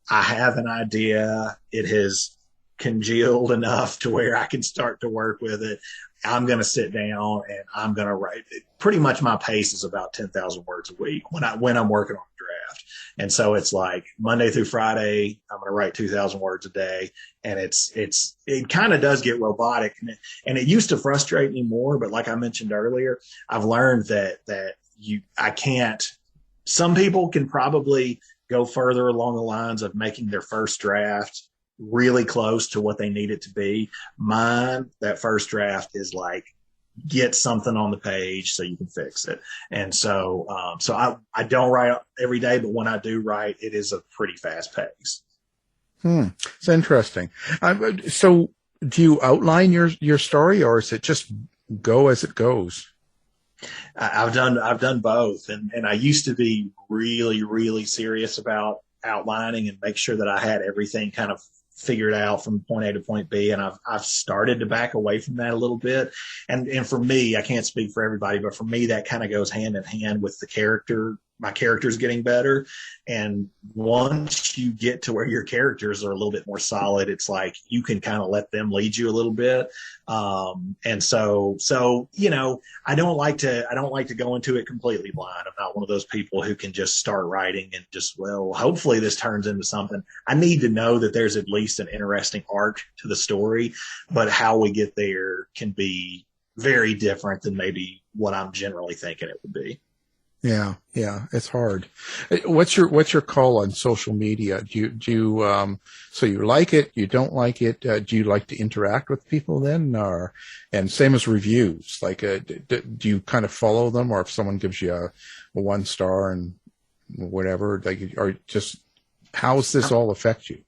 I have an idea. It has congealed enough to where I can start to work with it. I'm going to sit down and I'm going to write. Pretty much my pace is about 10,000 words a week when I'm working on a draft. And so it's like Monday through Friday, I'm going to write 2,000 words a day. And it kind of does get robotic. And it used to frustrate me more, but like I mentioned earlier, I've learned I can't, some people can probably go further along the lines of making their first draft really close to what they need it to be. Mine, that first draft is like, get something on the page so you can fix it. And so I don't write every day, but when I do write, it is a pretty fast pace. It's interesting. So do you outline your story, or is it just go as it goes? I've done both, and I used to be really, really serious about outlining and make sure that I had everything kind of figured out from point A to point B. And I've started to back away from that a little bit. And for me, I can't speak for everybody, but for me, that kind of goes hand in hand with my characters getting better. And once you get to where your characters are a little bit more solid, it's like you can kind of let them lead you a little bit. And so, I don't like to go into it completely blind. I'm not one of those people who can just start writing and just, well, hopefully this turns into something. I need to know that there's at least an interesting arc to the story, but how we get there can be very different than maybe what I'm generally thinking it would be. Yeah, it's hard. What's your call on social media? Do you so you like it? You don't like it? Do you like to interact with people then, and same as reviews? Like, do you kind of follow them, or if someone gives you a 1 star and whatever, like, or just how's this all affect you?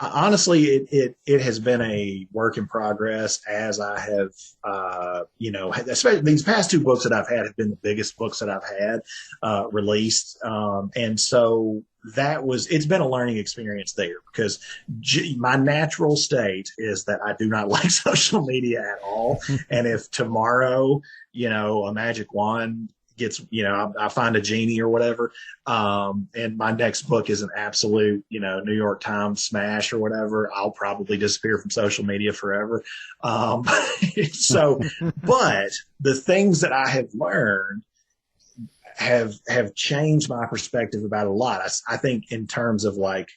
Honestly, it has been a work in progress as I have, especially these past 2 books that I've had have been the biggest books that I've had released. And so it's been a learning experience there, because my natural state is that I do not like social media at all. And if tomorrow, a magic wand gets, I find a genie or whatever, and my next book is an absolute, New York Times smash or whatever, I'll probably disappear from social media forever. But the things that I have learned have changed my perspective about a lot. I think in terms of like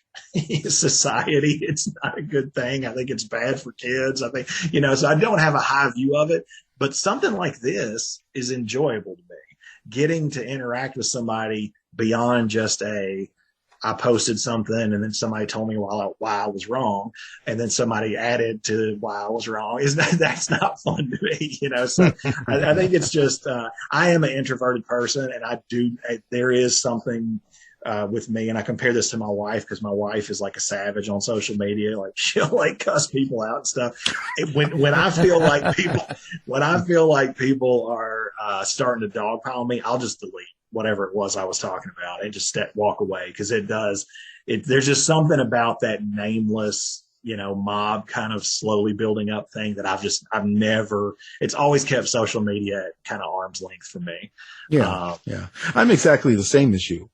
society, it's not a good thing. I think it's bad for kids. I think, so I don't have a high view of it, but something like this is enjoyable to me. Getting to interact with somebody beyond just I posted something and then somebody told me why I was wrong, and then somebody added to why I was wrong. That's not fun to me, So I think it's just I am an introverted person, and there is something with me, and I compare this to my wife, because my wife is like a savage on social media. Like, she'll like cuss people out and stuff. When I feel like people are starting to dogpile me, I'll just delete whatever it was I was talking about and just walk away, because there's just something about that nameless, mob kind of slowly building up thing that it's always kept social media at kind of arm's length for me. Yeah. I'm exactly the same as you.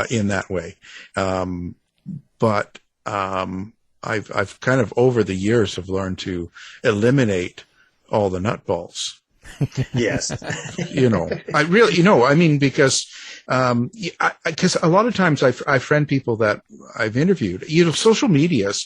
In that way. But I've kind of over the years have learned to eliminate all the nutballs. Yes. I really, because a lot of times I friend people that I've interviewed, social media's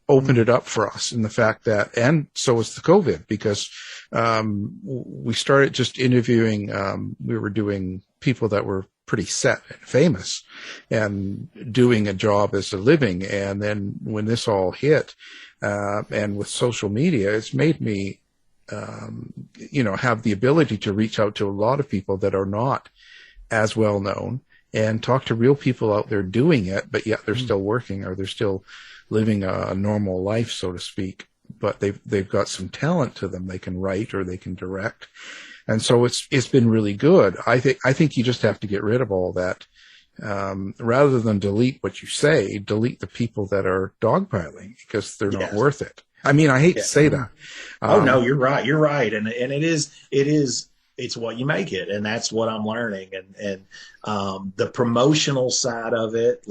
opened it up for us in the fact that, and so was the COVID, because we started just interviewing, we were doing people that were pretty set and famous and doing a job as a living. And then when this all hit, and with social media, it's made me, have the ability to reach out to a lot of people that are not as well known and talk to real people out there doing it, but yet they're still working, or they're still living a normal life, so to speak, but they've got some talent to them. They can write or they can direct. And so it's been really good. I think you just have to get rid of all that. Rather than delete what you say, delete the people that are dogpiling, because they're not worth it. I mean, I hate to say that. Oh no, you're right. You're right. And it's what you make it. And that's what I'm learning. And the promotional side of it,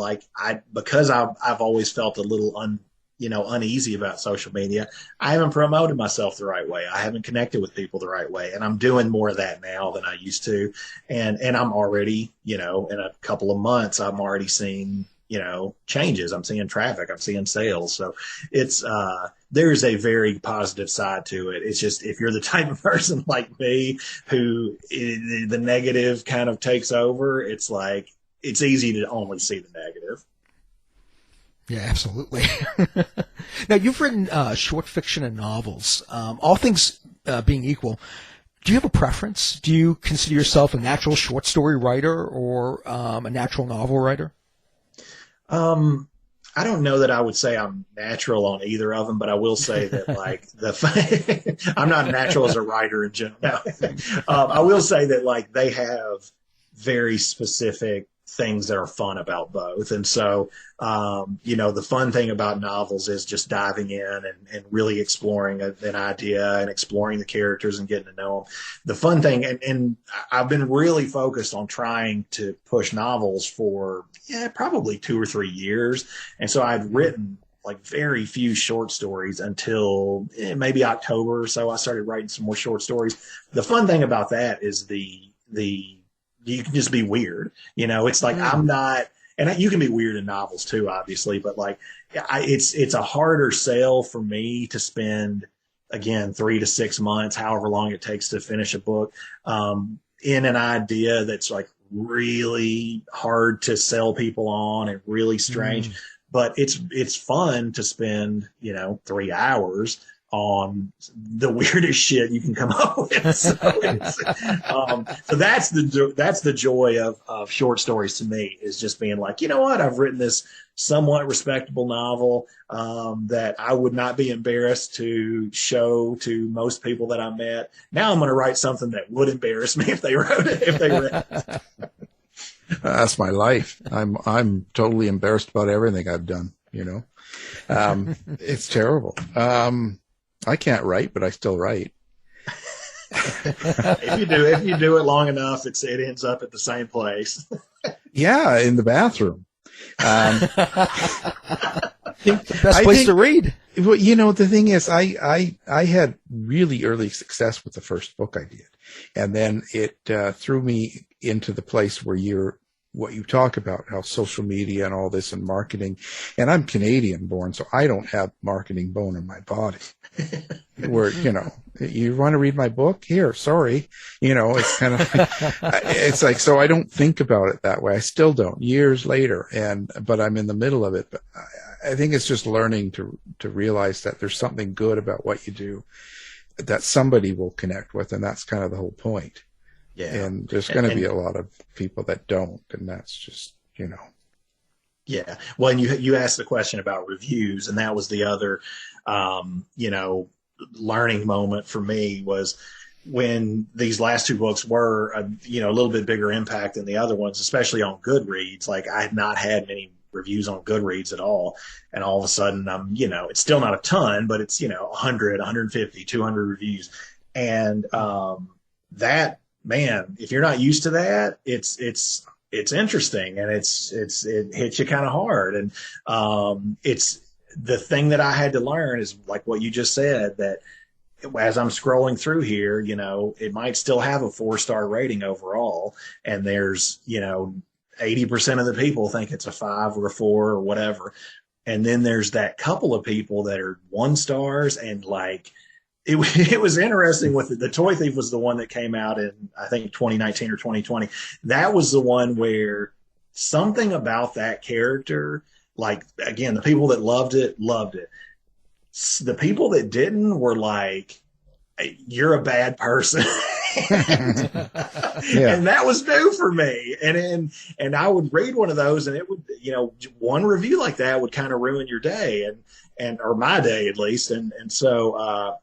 because I've always felt a little uneasy about social media, I haven't promoted myself the right way. I haven't connected with people the right way. And I'm doing more of that now than I used to. And I'm already, in a couple of months, I'm already seeing, changes. I'm seeing traffic. I'm seeing sales. So it's, there's a very positive side to it. It's just, if you're the type of person like me who the negative kind of takes over, it's like, it's easy to only see the negative. Yeah, absolutely. Now, you've written short fiction and novels. All things being equal, do you have a preference? Do you consider yourself a natural short story writer or a natural novel writer? I don't know that I would say I'm natural on either of them, but I will say that like I'm not natural as a writer in general. No. I will say that like they have very specific things that are fun about both. And so, the fun thing about novels is just diving in and really exploring an idea and exploring the characters and getting to know them. The fun thing, and I've been really focused on trying to push novels for probably 2 or 3 years. And so I'd written like very few short stories until maybe October or so. I started writing some more short stories. The fun thing about that is you can just be weird. It's like I'm not, and you can be weird in novels too, obviously, but like it's a harder sell for me to spend, again, 3 to 6 months, however long it takes to finish a book, in an idea that's like really hard to sell people on and really strange. But it's fun to spend, 3 hours on the weirdest shit you can come up with. So that's the joy of short stories to me, is just being like, you know what, I've written this somewhat respectable novel that I would not be embarrassed to show to most people that I met. Now I'm going to write something that would embarrass me if they read it. That's my life. I'm totally embarrassed about everything I've done. It's terrible. I can't write, but I still write. If you do it long enough, it ends up at the same place. Yeah, in the bathroom. I think the best place to read. Well, the thing is, I had really early success with the first book I did, and then it threw me into the place where what you talk about, how social media and all this and marketing, and I'm Canadian born, so I don't have marketing bone in my body. Where, you want to read my book? Here, sorry. It's kind of, it's like, so I don't think about it that way. I still don't, years later, but I'm in the middle of it. But I think it's just learning to realize that there's something good about what you do that somebody will connect with, and that's kind of the whole point. Yeah. And there's going to be a lot of people that don't, and that's just, Yeah. Well, and you asked the question about reviews, and that was the other, learning moment for me, was when these last 2 books were, a little bit bigger impact than the other ones, especially on Goodreads. Like I had not had many reviews on Goodreads at all. And all of a sudden it's still not a ton, but it's, 100, 150, 200 reviews. And, that, man, if you're not used to that, it's interesting, and it hits you kind of hard. And it's the thing that I had to learn is like what you just said, that as I'm scrolling through here, it might still have a 4-star rating overall, and there's 80% of the people think it's a 5 or a 4 or whatever, and then there's that couple of people that are 1 stars, and like it was interesting with the Toy Thief was the one that came out in, I think, 2019 or 2020. That was the one where something about that character, like, again, the people that loved it. The people that didn't were like, you're a bad person. And that was new for me. And I would read one of those, and it would, one review like that would kind of ruin your day, or my day at least. And so,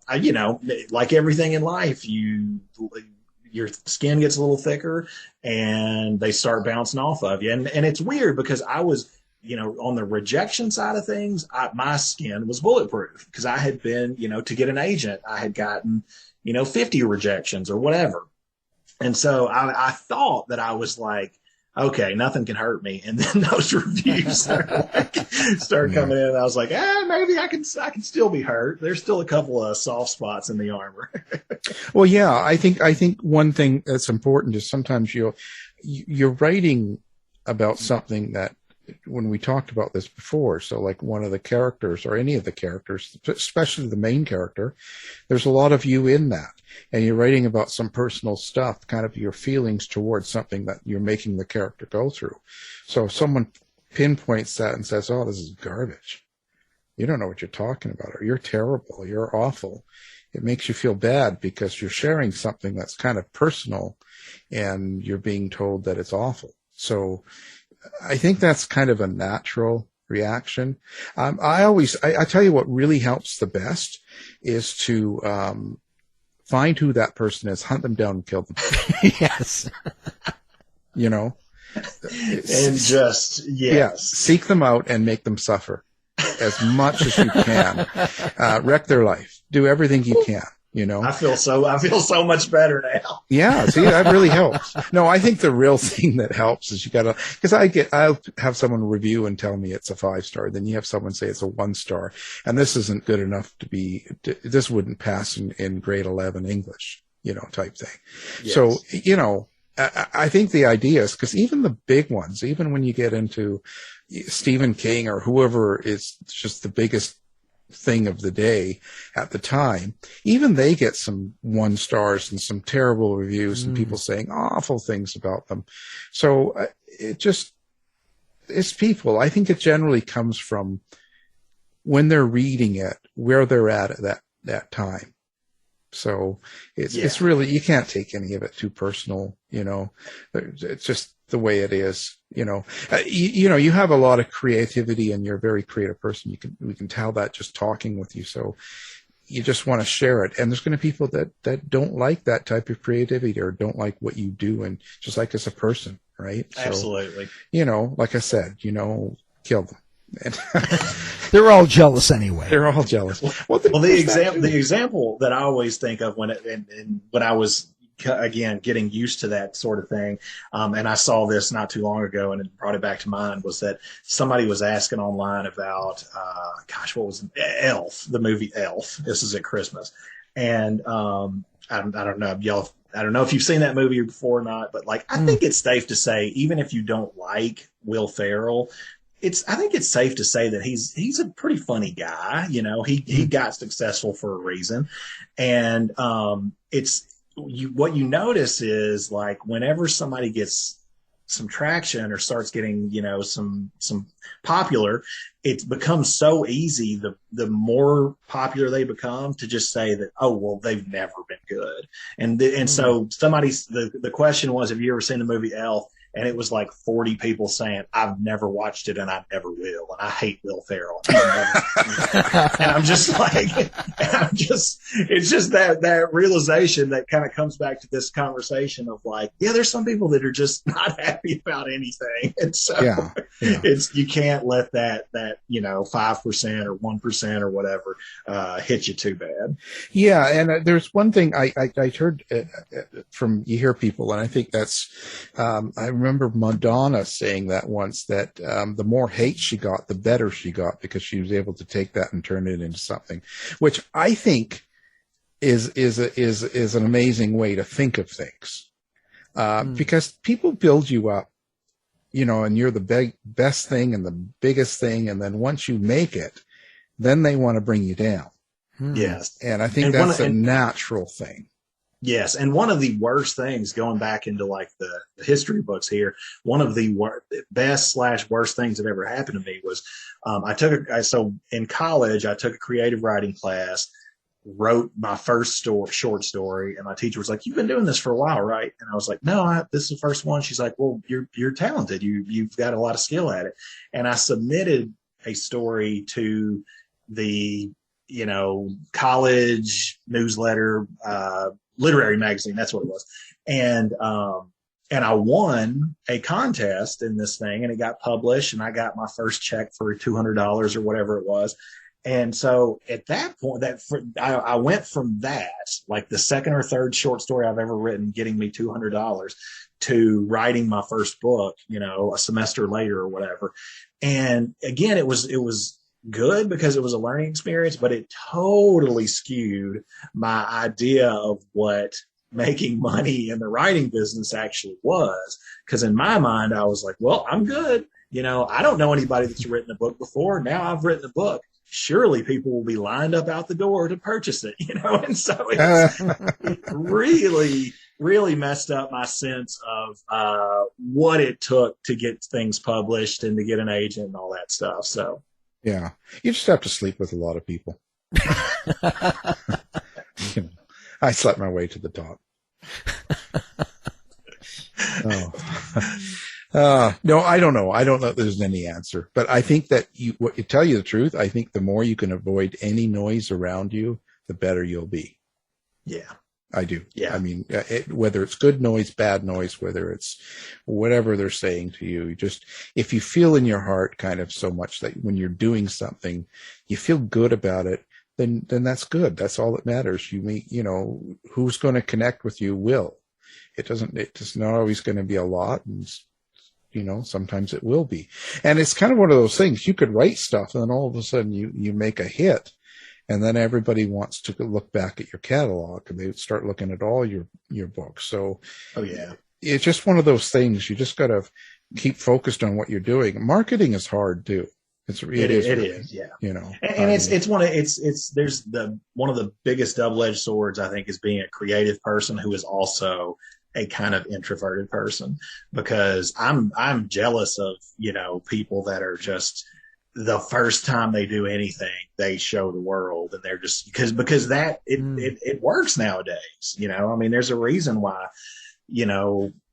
like everything in life, your skin gets a little thicker and they start bouncing off of you. And it's weird because I was, on the rejection side of things, my skin was bulletproof because I had been, to get an agent, I had gotten, 50 rejections or whatever. And so I thought that I was like, okay, nothing can hurt me. And then those reviews started coming in. And I was like, maybe I can still be hurt. There's still a couple of soft spots in the armor. Well, yeah, I think one thing that's important is sometimes you're writing about something that, when we talked about this before, so like one of the characters or any of the characters, especially the main character, there's a lot of you in that. And you're writing about some personal stuff, kind of your feelings towards something that you're making the character go through. So if someone pinpoints that and says, oh, this is garbage, you don't know what you're talking about, or you're terrible, you're awful, it makes you feel bad because you're sharing something that's kind of personal and you're being told that it's awful. So I think that's kind of a natural reaction. I tell you what really helps the best is to find who that person is, hunt them down and kill them. Yes. And just, yes. Yeah, seek them out and make them suffer as much as you can. Wreck their life. Do everything you can. I feel so much better now. Yeah, see, that really helps. No, I think the real thing that helps is because I'll have someone review and tell me it's a 5-star. Then you have someone say it's a 1-star, and this isn't good enough this wouldn't pass in grade 11 English, type thing. Yes. So, I think the idea is, because even the big ones, even when you get into Stephen King or whoever is just the biggest thing of the day at the time, even they get some 1-stars and some terrible reviews and people saying awful things about them. So it's people. I think it generally comes from when they're reading it, where they're at that time. So it's really, you can't take any of it too personal, it's just the way it is, you have a lot of creativity and you're a very creative person. We can tell that just talking with you. So you just want to share it. And there's going to be people that don't like that type of creativity or don't like what you do. And just like as a person, right? Absolutely. So, like I said, kill them. They're all jealous anyway. They're all jealous. The example that I always think of when I was again getting used to that sort of thing, and I saw this not too long ago, and it brought it back to mind, was that somebody was asking online about what was it? Elf, the movie Elf. This is at Christmas, and I don't know, y'all. I don't know if you've seen that movie before or not, but I think it's safe to say, even if you don't like Will Ferrell, I think it's safe to say that he's a pretty funny guy. He got successful for a reason. And what you notice is whenever somebody gets some traction or starts getting, some popular, it becomes so easy the more popular they become to just say that, oh, well, they've never been good. And so the question was, have you ever seen the movie Elf? And it was 40 people saying, I've never watched it and I never will. And I hate Will Ferrell. And I'm just it's just that realization that kind of comes back to this conversation of there's some people that are just not happy about anything. And so you can't let that 5% or 1% or whatever, hit you too bad. Yeah. And there's one thing I heard you hear people, and I think that's, I remember Madonna saying that once, that the more hate she got, the better she got, because she was able to take that and turn it into something, which I think is an amazing way to think of things, because people build you up, and you're the best thing and the biggest thing, and then once you make it, then they want to bring you down. Yes, and I think that's a natural thing. Yes, and one of the worst things, going back into the history books here, one of the best/worst things that ever happened to me was so in college I took a creative writing class, wrote my first short story, and my teacher was like, "You've been doing this for a while, right?" And I was like, "No, this is the first one." She's like, "Well, you're talented. You've got a lot of skill at it." And I submitted a story to the college newsletter, literary magazine, that's what it was. And I won a contest in this thing, and it got published, and I got my first check for $200 or whatever it was. And so at that point, I went from that, the second or third short story I've ever written, getting me $200, to writing my first book, a semester later or whatever. And again, it was good because it was a learning experience, but it totally skewed my idea of what making money in the writing business actually was. Because in my mind, I was like, well, I'm good. I don't know anybody that's written a book before. Now I've written a book. Surely people will be lined up out the door to purchase it, and so it really, really messed up my sense of what it took to get things published and to get an agent and all that stuff. So. Yeah, you just have to sleep with a lot of people. I slept my way to the top. No, I don't know. I don't know if there's any answer, but I think that to tell you the truth, I think the more you can avoid any noise around you, the better you'll be. Yeah. I do. Yeah. I mean, whether it's good noise, bad noise, whether it's whatever they're saying to you, just if you feel in your heart kind of so much that when you're doing something, you feel good about it, then that's good. That's all that matters. Who's going to connect with you will. It's not always going to be a lot. And, sometimes it will be. And it's kind of one of those things. You could write stuff and then all of a sudden you make a hit. And then everybody wants to look back at your catalog and they start looking at all your books. So it's just one of those things. You just got to keep focused on what you're doing. Marketing is hard too. It is. Yeah. And it's one of the biggest double-edged swords, I think, is being a creative person who is also a kind of introverted person, because I'm jealous of, people that are just, the first time they do anything, they show the world, and they're just because that it works nowadays. There's a reason why,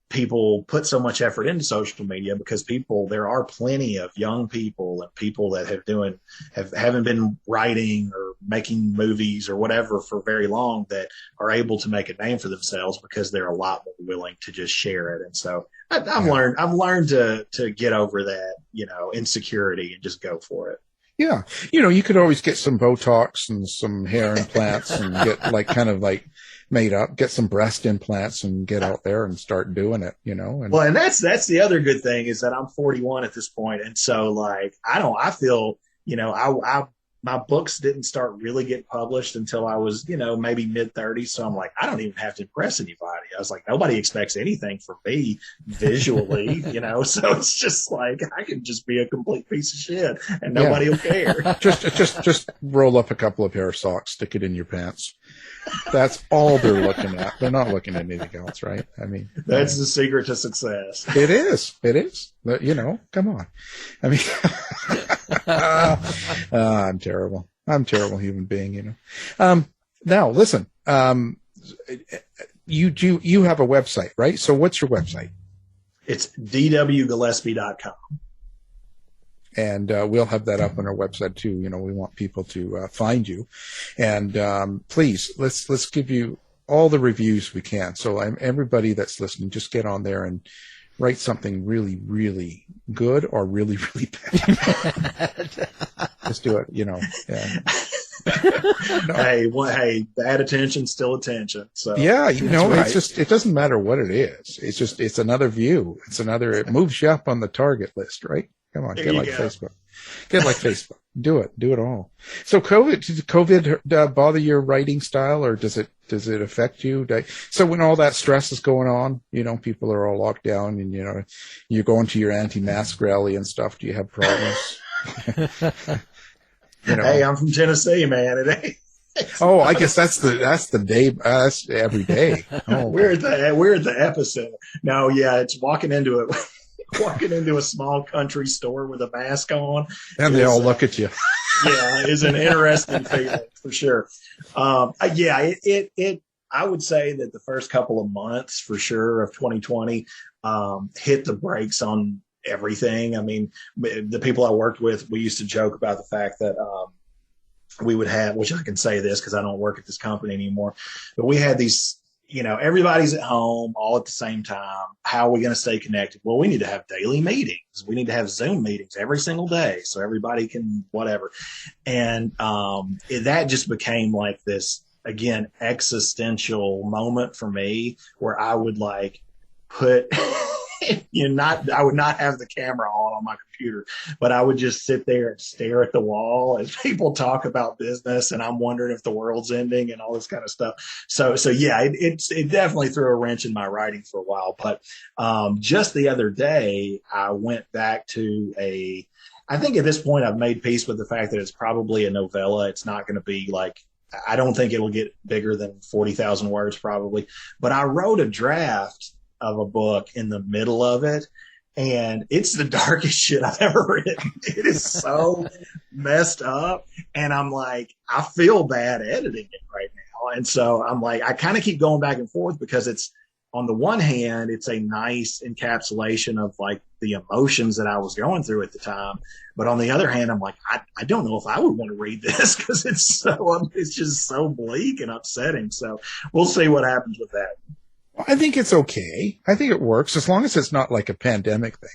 people put so much effort into social media, because there are plenty of young people and people that haven't been writing or making movies or whatever for very long, that are able to make a name for themselves because they're a lot more willing to just share it. And so I've learned to get over that, insecurity and just go for it. Yeah. You could always get some Botox and some hair implants and get made up, get some breast implants and get out there and start doing it, And that's the other good thing, is that I'm 41 at this point. And so I feel, my books didn't start really get published until I was, maybe mid-30s. So I'm like, I don't even have to impress anybody. I was like, nobody expects anything from me visually, so it's just like, I can just be a complete piece of shit and nobody will care. Just roll up a couple of pair of socks, stick it in your pants. That's all they're looking at. They're not looking at anything else, right? I mean, that's the secret to success. It is. But, come on. I mean, I'm terrible. I'm a terrible human being, Now, listen, you have a website, right? So what's your website? It's dwgillespie.com. And we'll have that up on our website too. We want people to find you, and please let's give you all the reviews we can. So everybody that's listening, just get on there and write something really, really good or really, really bad. Just do it. Yeah. No. Hey, bad attention, still attention. So yeah, right. It doesn't matter what it is. It's another view. It moves you up on the target list, right? Come on, get like Facebook. Get like Facebook. Do it all. So did COVID bother your writing style, or does it affect you? So when all that stress is going on, people are all locked down, and you're going to your anti-mask rally and stuff. Do you have problems? Hey, I'm from Tennessee, man. It ain't. Oh, I guess that's the day. That's every day. Oh, we're at the epicenter. No, yeah, it's walking into a small country store with a mask on, and they all look at you. Yeah, is an interesting feeling for sure. I would say that the first couple of months for sure of 2020 hit the brakes on everything. I mean, the people I worked with, we used to joke about the fact that we would have, which I can say this because I don't work at this company anymore, but we had these, everybody's at home all at the same time. How are we going to stay connected? Well, we need to have daily meetings. We need to have Zoom meetings every single day so everybody can whatever. And that just became like this, again, existential moment for me where I would put I would not have the camera on my computer, but I would just sit there and stare at the wall as people talk about business, and I'm wondering if the world's ending and all this kind of stuff. So yeah, it definitely threw a wrench in my writing for a while. But just the other day, I went back to I think at this point I've made peace with the fact that it's probably a novella. It's not going to be I don't think it'll get bigger than 40,000 words probably, but I wrote a draft of a book in the middle of it, and it's the darkest shit I've ever written. It is so messed up, and I'm like, I feel bad editing it right now. And so I'm like, I kind of keep going back and forth because on the one hand, it's a nice encapsulation of like the emotions that I was going through at the time. But on the other hand, I'm like, I don't know if I would want to read this because it's just so bleak and upsetting. So we'll see what happens with that. I think it's okay. I think it works as long as it's not like a pandemic thing.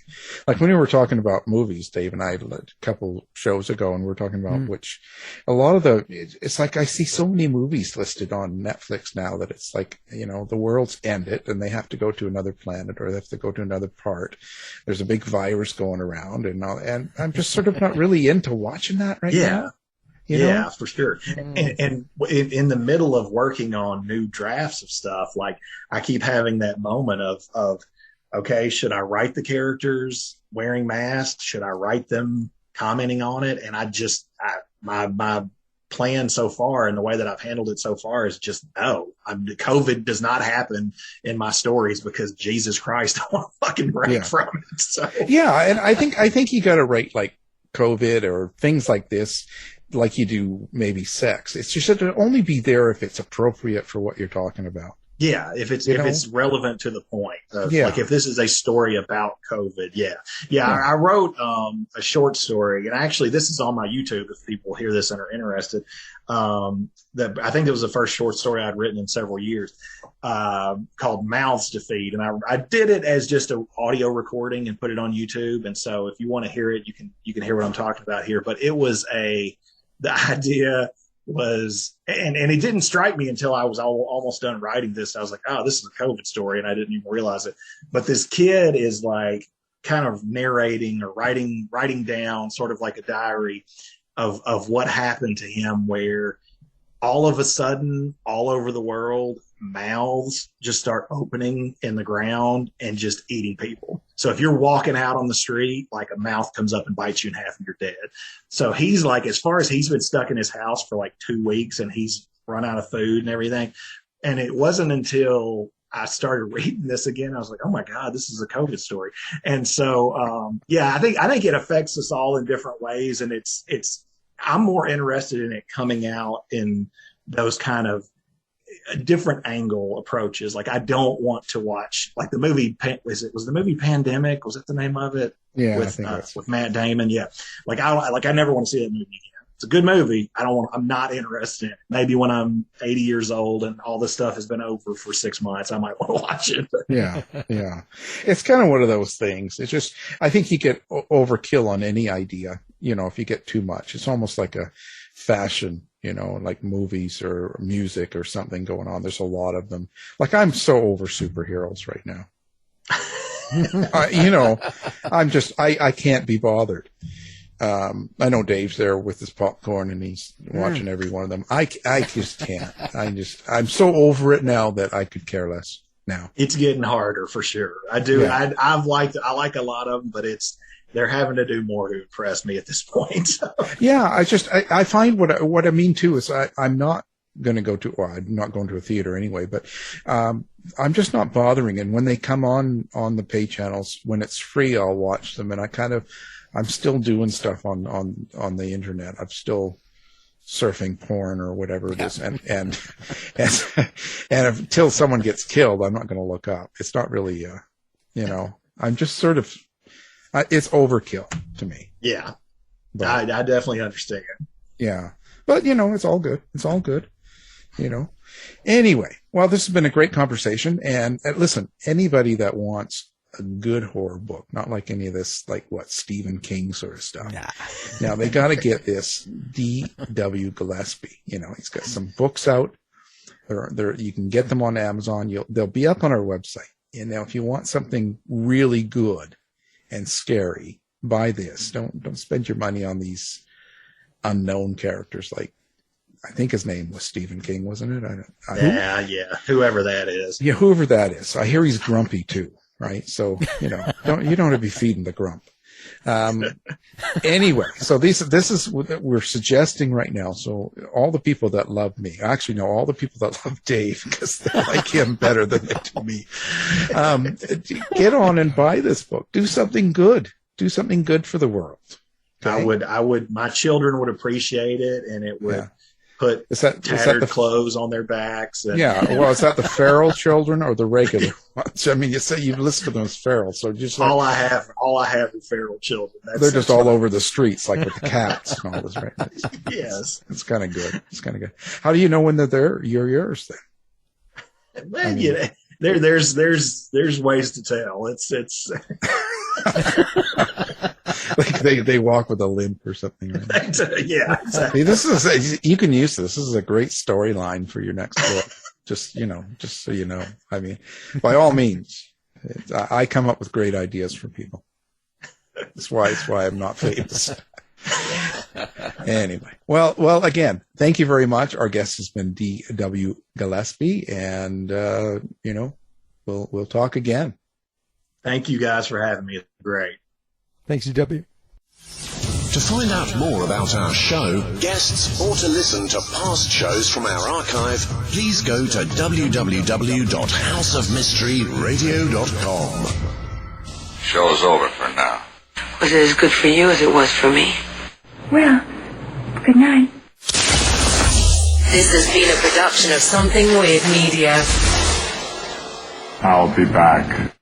Like when we were talking about movies, Dave and I, a couple shows ago, and we were talking about which a lot of it's like I see so many movies listed on Netflix now that it's like, you know, the world's ended and they have to go to another planet or they have to go to another part. There's a big virus going around and I'm just sort of not really into watching that right now. You know? Yeah, for sure. And in the middle of working on new drafts of stuff, like I keep having that moment of okay, should I write the characters wearing masks? Should I write them commenting on it? And my plan so far and the way that I've handled it so far is just no. COVID does not happen in my stories because Jesus Christ, I want to fucking break from it. So. Yeah, and I think you got to write like COVID or things like this, like you do maybe sex. It's just that it'll only be there if it's appropriate for what you're talking about. Yeah, if it's relevant to the point. Like if this is a story about COVID, I wrote a short story, and actually this is on my YouTube if people hear this and are interested. That I think it was the first short story I'd written in several years, called Mouths to Feed, and I did it as just an audio recording and put it on YouTube. And so if you want to hear it, you can hear what I'm talking about here. But it was the idea was, and it didn't strike me until I was almost done writing this. I was like, oh, this is a COVID story, and I didn't even realize it. But this kid is like kind of narrating or writing down sort of like a diary of what happened to him, where all of a sudden, all over the world, mouths just start opening in the ground and just eating people. So if you're walking out on the street, like a mouth comes up and bites you in half and you're dead. So he's like, as far as he's been stuck in his house for like 2 weeks and he's run out of food and everything. And it wasn't until I started reading this again, I was like, oh my God, this is a COVID story. And so, I think it affects us all in different ways. And I'm more interested in it coming out in those kind of different angle approaches. Like I don't want to watch like the movie. Was the movie Pandemic? Was that the name of it? Yeah, with Matt Damon. Yeah, I never want to see that movie again. It's a good movie. I'm not interested in it. Maybe when I'm 80 years old and all this stuff has been over for 6 months, I might want to watch it. Yeah. It's kind of one of those things. It's just, I think you get overkill on any idea. You know, if you get too much, it's almost like a fashion, you know, like movies or music or something going on. There's a lot of them. Like I'm so over superheroes right now. I can't be bothered. I know Dave's there with his popcorn and he's watching every one of them. I just can't. I'm so over it now that I could care less now. It's getting harder for sure. I do. Yeah. I like a lot of them, but they're having to do more to impress me at this point. Yeah. I find what I mean too is I'm not going to go to, well, I'm not going to a theater anyway, but, I'm just not bothering. And when they come on the pay channels, when it's free, I'll watch them. And I'm still doing stuff on the internet. I'm still surfing porn or whatever it is. And until someone gets killed, I'm not going to look up. It's not really, I'm just sort of, it's overkill to me. Yeah. But, I definitely understand. Yeah. But, it's all good. It's all good. Anyway, well, this has been a great conversation. And listen, anybody that wants a good horror book, not like any of this, like what Stephen King sort of stuff. Yeah. Now they got to get this D.W. Gillespie. He's got some books out. You can get them on Amazon. They'll be up on our website. And now, if you want something really good and scary, buy this. Don't spend your money on these unknown characters. Like I think his name was Stephen King, wasn't it? Yeah. Whoever that is. Yeah, whoever that is. I hear he's grumpy too. Right. So, you don't want to be feeding the grump. Anyway, so this is what we're suggesting right now. So all the people that love me, actually no, all the people that love Dave because they like him better than they do me. Get on and buy this book. Do something good. Do something good for the world. Okay? I would, my children would appreciate it and it would, put Is that tattered the clothes on their backs. And, Yeah, well, is that the feral children or the regular ones? I mean, you say you've listed them as feral, so just all I have are feral children. they're just all over the streets, like with the cats and all this, right? Yes, It's kind of good. It's kind of good. How do you know when you're yours then? well, there's ways to tell. It's Like they walk with a limp or something, right? yeah, exactly. See, you can use this. This is a great storyline for your next book. Just so you know. I mean, by all means, I come up with great ideas for people. That's why I'm not famous. Anyway, well, again, thank you very much. Our guest has been D.W. Gillespie, and we'll talk again. Thank you guys for having me. It's great. Thanks, DW. To find out more about our show, guests, or to listen to past shows from our archive, please go to www.houseofmysteryradio.com. Show's over for now. Was it as good for you as it was for me? Well, good night. This has been a production of Something Weird Media. I'll be back.